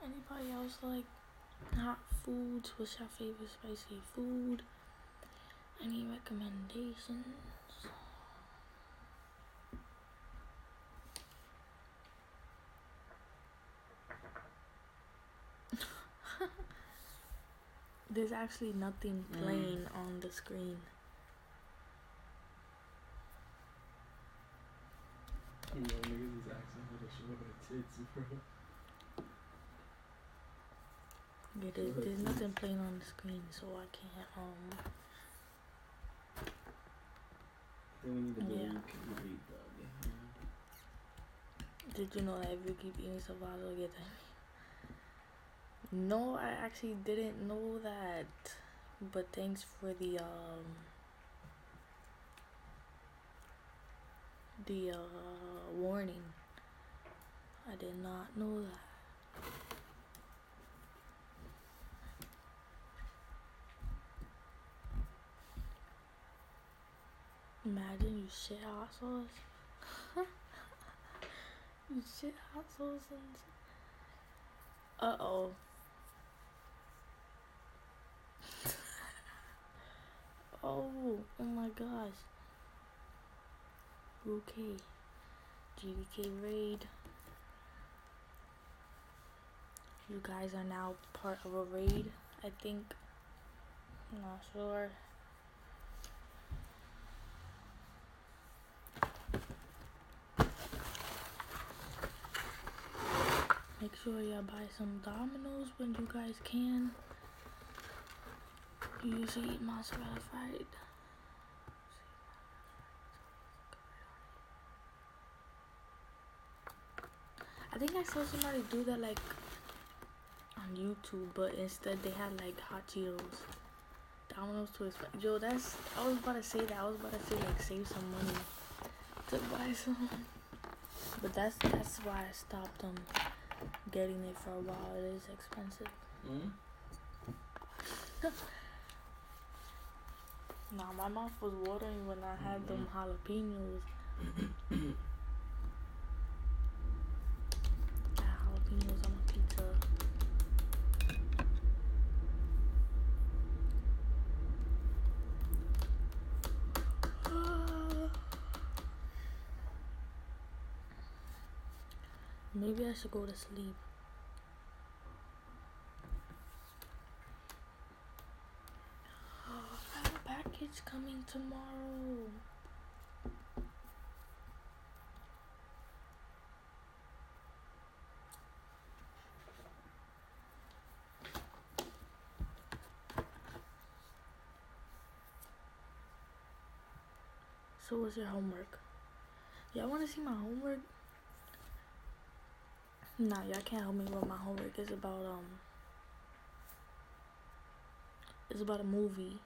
Anybody else like hot foods? What's your favorite spicy food? Any recommendations? There's actually nothing playing on the screen. Yo, niggas is asking for the show the tits, bro. Yeah, there's nothing playing on the screen, so I can't, Then we need to yeah. read Did you know that if you keep eating salad, you'll get that? No, I actually didn't know that. But thanks for the warning. I did not know that. Imagine you shit hot sauce. You shit hot sauce and... Uh-oh. Oh my gosh. Okay. GDK raid. You guys are now part of a raid, I think. I'm not sure. Make sure y'all buy some Domino's when you guys can. You usually eat mozzarella fried. I think I saw somebody do that like on YouTube, but instead they had like hot Cheetos. Domino's twist. Yo, that's, I was about to say that. I was about to say like save some money to buy some. But that's why I stopped getting it for a while. It is expensive. Nah, my mouth was watering when I had them jalapenos. Jalapenos on my pizza. Maybe I should go to sleep. I have a package coming tomorrow. So what's your homework? Y'all wanna see my homework? Nah, y'all can't help me with my homework. It's about a movie.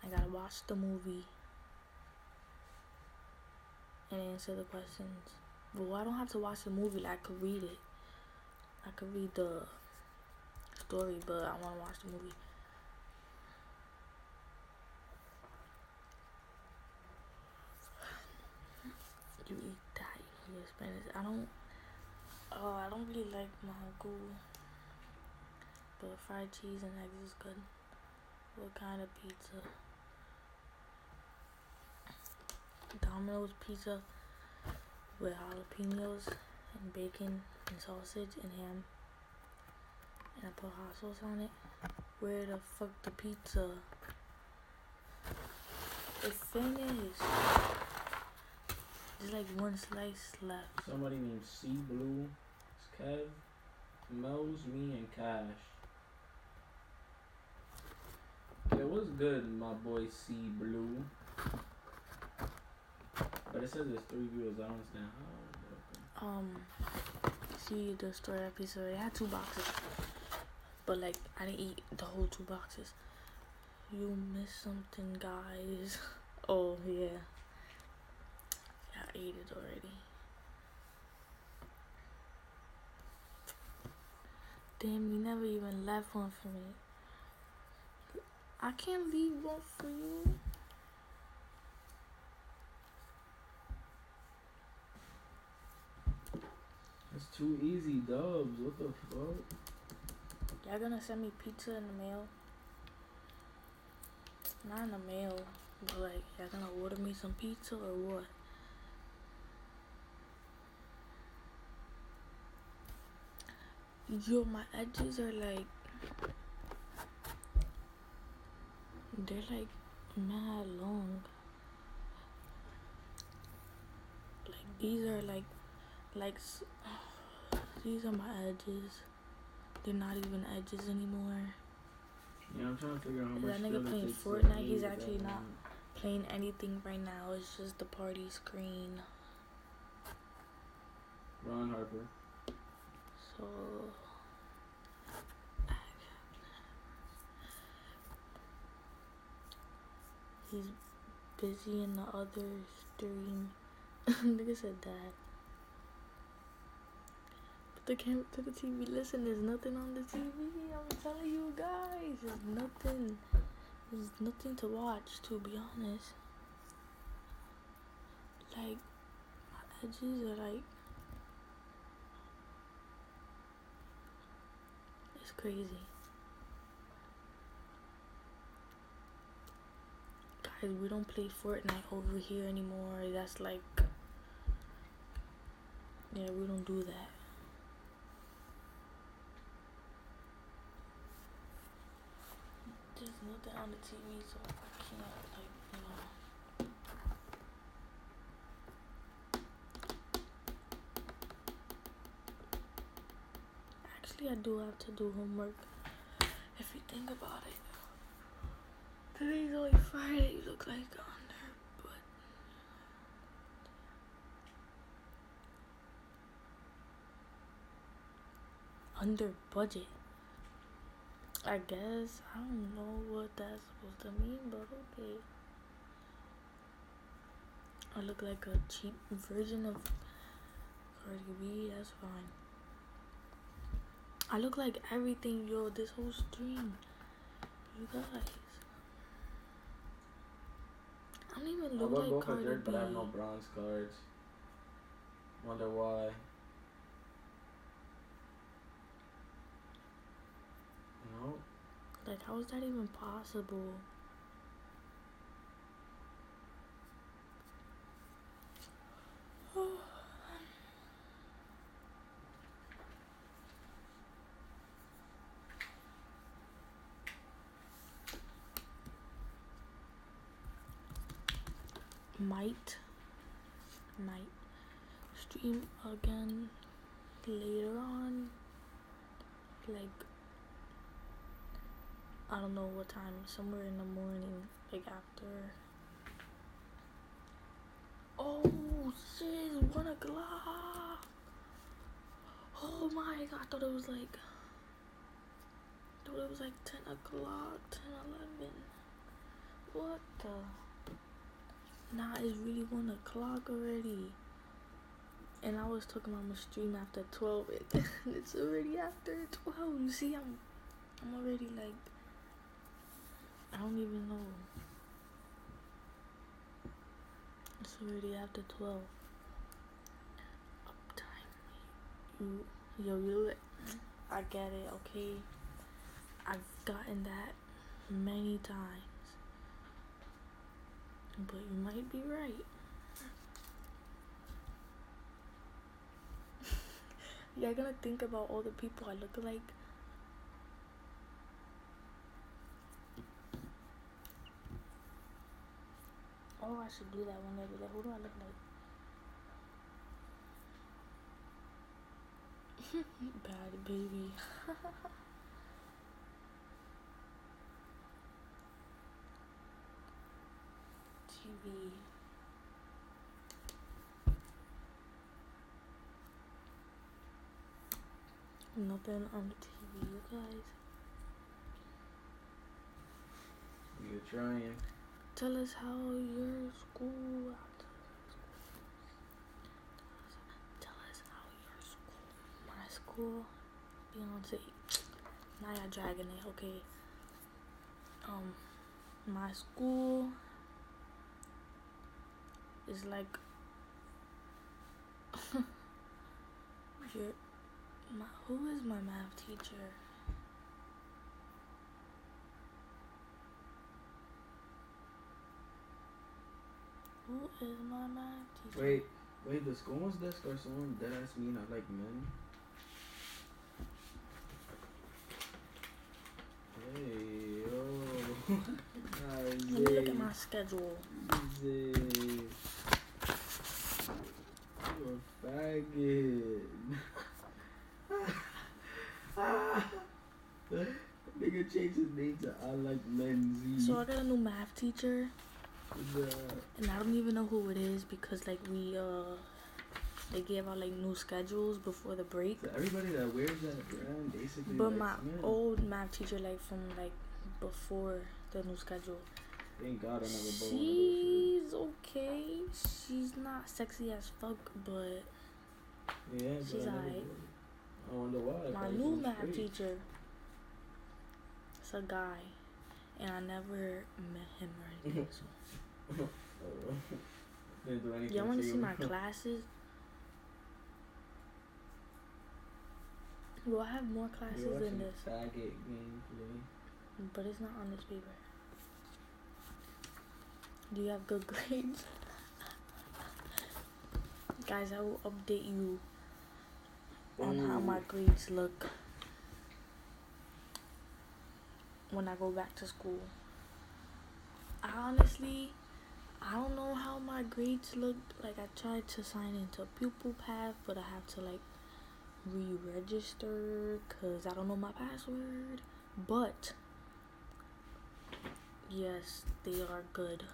I gotta watch the movie and answer the questions. Well, I don't have to watch the movie. Like, I could read it. I could read the story, but I wanna watch the movie. You eat that, you eat Spanish. I don't really like mango, but fried cheese and eggs is good. What kind of pizza? Domino's pizza with jalapenos and bacon and sausage and ham, and I put hot sauce on it. Where the fuck the pizza? It's finished. There's like one slice left. Somebody named C Blue, it's Kev, Mel's, me, and Cash. Yeah, what's good, my boy C Blue? it says there's 3 viewers. I don't understand how. See the story episode. It had 2 boxes, but like I didn't eat the whole 2 boxes. You missed something, guys. Oh yeah, I ate it already. Damn, you never even left one for me. I can't leave one for you. It's too easy, Dubs. What the fuck? Y'all gonna send me pizza in the mail? Not in the mail, but like y'all gonna order me some pizza or what? Yo, my edges are like, they're like mad long. Like these are like these are my edges. They're not even edges anymore. Yeah, I'm trying to figure out how much. That nigga playing Fortnite. He's actually not playing anything right now. It's just the party screen. Ron Harper. So he's busy in the other stream. Nigga said that. Put the camera to the TV. Listen, there's nothing on the TV. I'm telling you guys, there's nothing. There's nothing to watch, to be honest. Like, my edges are like, it's crazy. Guys, we don't play Fortnite over here anymore. That's like, yeah, we don't do that. There's nothing on the TV, so I can't, like, you know. Actually, I do have to do homework, if you think about it. Today's only Friday, you look like under budget. I guess. I don't know what that's supposed to mean, but okay. I look like a cheap version of Cardi B, that's fine. I look like everything, yo, this whole stream. You guys. I don't even look like Cardi B. But I have no bronze cards. Wonder why. No. Like, how is that even possible? Might stream again later on, like, I don't know what time, somewhere in the morning, like after. Oh shit, it's 1 o'clock. Oh my god, I thought it was like 10 o'clock, 10, 11. What the? Nah, it's really 1 o'clock already. And I was talking about my stream after 12. It's already after 12. You see, I'm already like, I don't even know. It's already after 12. Uptime. Yo, I get it, okay? I've gotten that many times. But you might be right. You're gonna think about all the people I look like. Oh, I should do that one day. Like, who do I look like? Bad baby. TV. Nothing on the TV, you guys. You're trying. Tell us how your school. Tell us how your school. My school. Beyonce. Now y'all dragging it, okay. My school is like who is my math teacher? Who is my math teacher? Wait, the school's desk or someone dead ass mean I like men? Hey, yo. Let me look at my schedule. You're a faggot. Nigga changed his name to I like men Z. So I got a new math teacher. Yeah. And I don't even know who it is because like they gave out like new schedules before the break. So everybody that wears that brand basically. But likes my men. old math teacher, like from like before the new schedule, Thank God I never bought one of those she's okay. She's not sexy as fuck, but shit. Yeah, but she's I never alright. bought it. I wonder why. My Probably new from math straight. teacher, it's a guy, and I never met him or anything. So. Didn't do anything. Y'all want to to see you. my classes? Well, I have more classes You're than watching this, faggot gameplay. but it's not on this paper. Do you have good grades? Guys, I will update you on how my grades look when I go back to school. Honestly, I don't know how my grades looked. Like, I tried to sign into Pupil Path, but I have to like re-register because I don't know my password. But yes, they are good.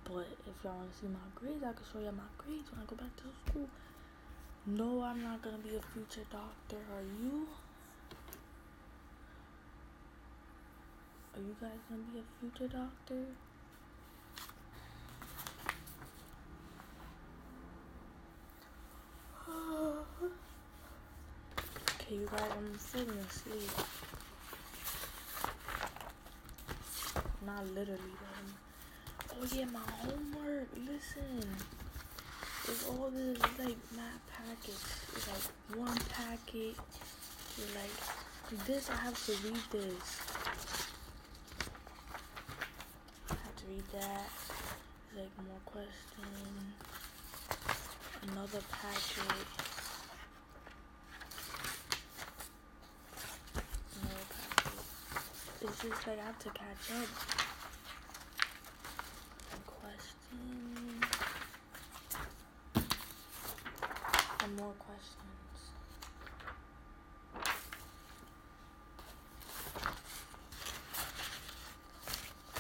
But if y'all want to see my grades, I can show y'all my grades when I go back to school. No, I'm not gonna be a future doctor. Are you? Are you guys gonna be a future doctor? Okay, you guys, I'm falling asleep. Not literally, but oh yeah, my homework. Listen, it's all this like math packets. It's like one packet. It's like this. I have to read this. I have to read that. It's like more questions. Another packet. Another packet. It's just like I have to catch up. Questions. And more questions.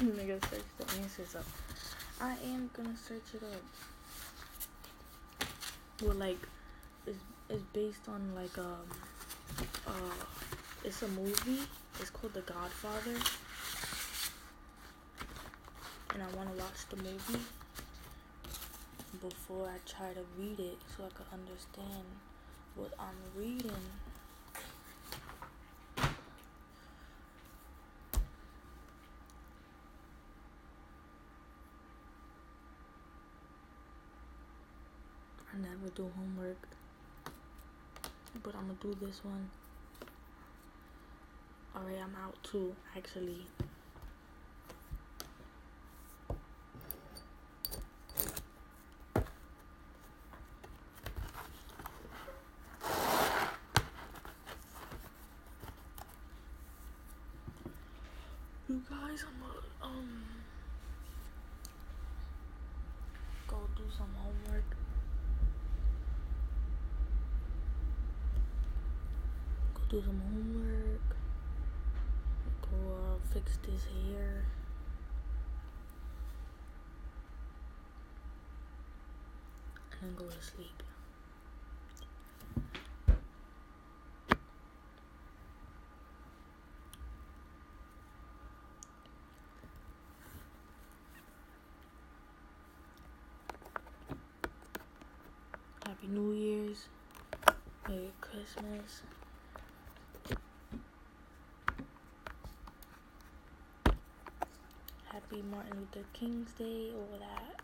Nigga, search the answers up. I am gonna search it up. Well, like, it's based on like it's a movie. It's called The Godfather, and I want to watch the movie before I try to read it so I can understand what I'm reading. I never do homework, but I'm gonna do this one. Alright, I'm out too, actually. You guys, I'm gonna go do some homework. Go do some homework. Go fix this hair. And then go to sleep. New Year's, Merry Christmas. Happy Martin Luther King's Day, all that.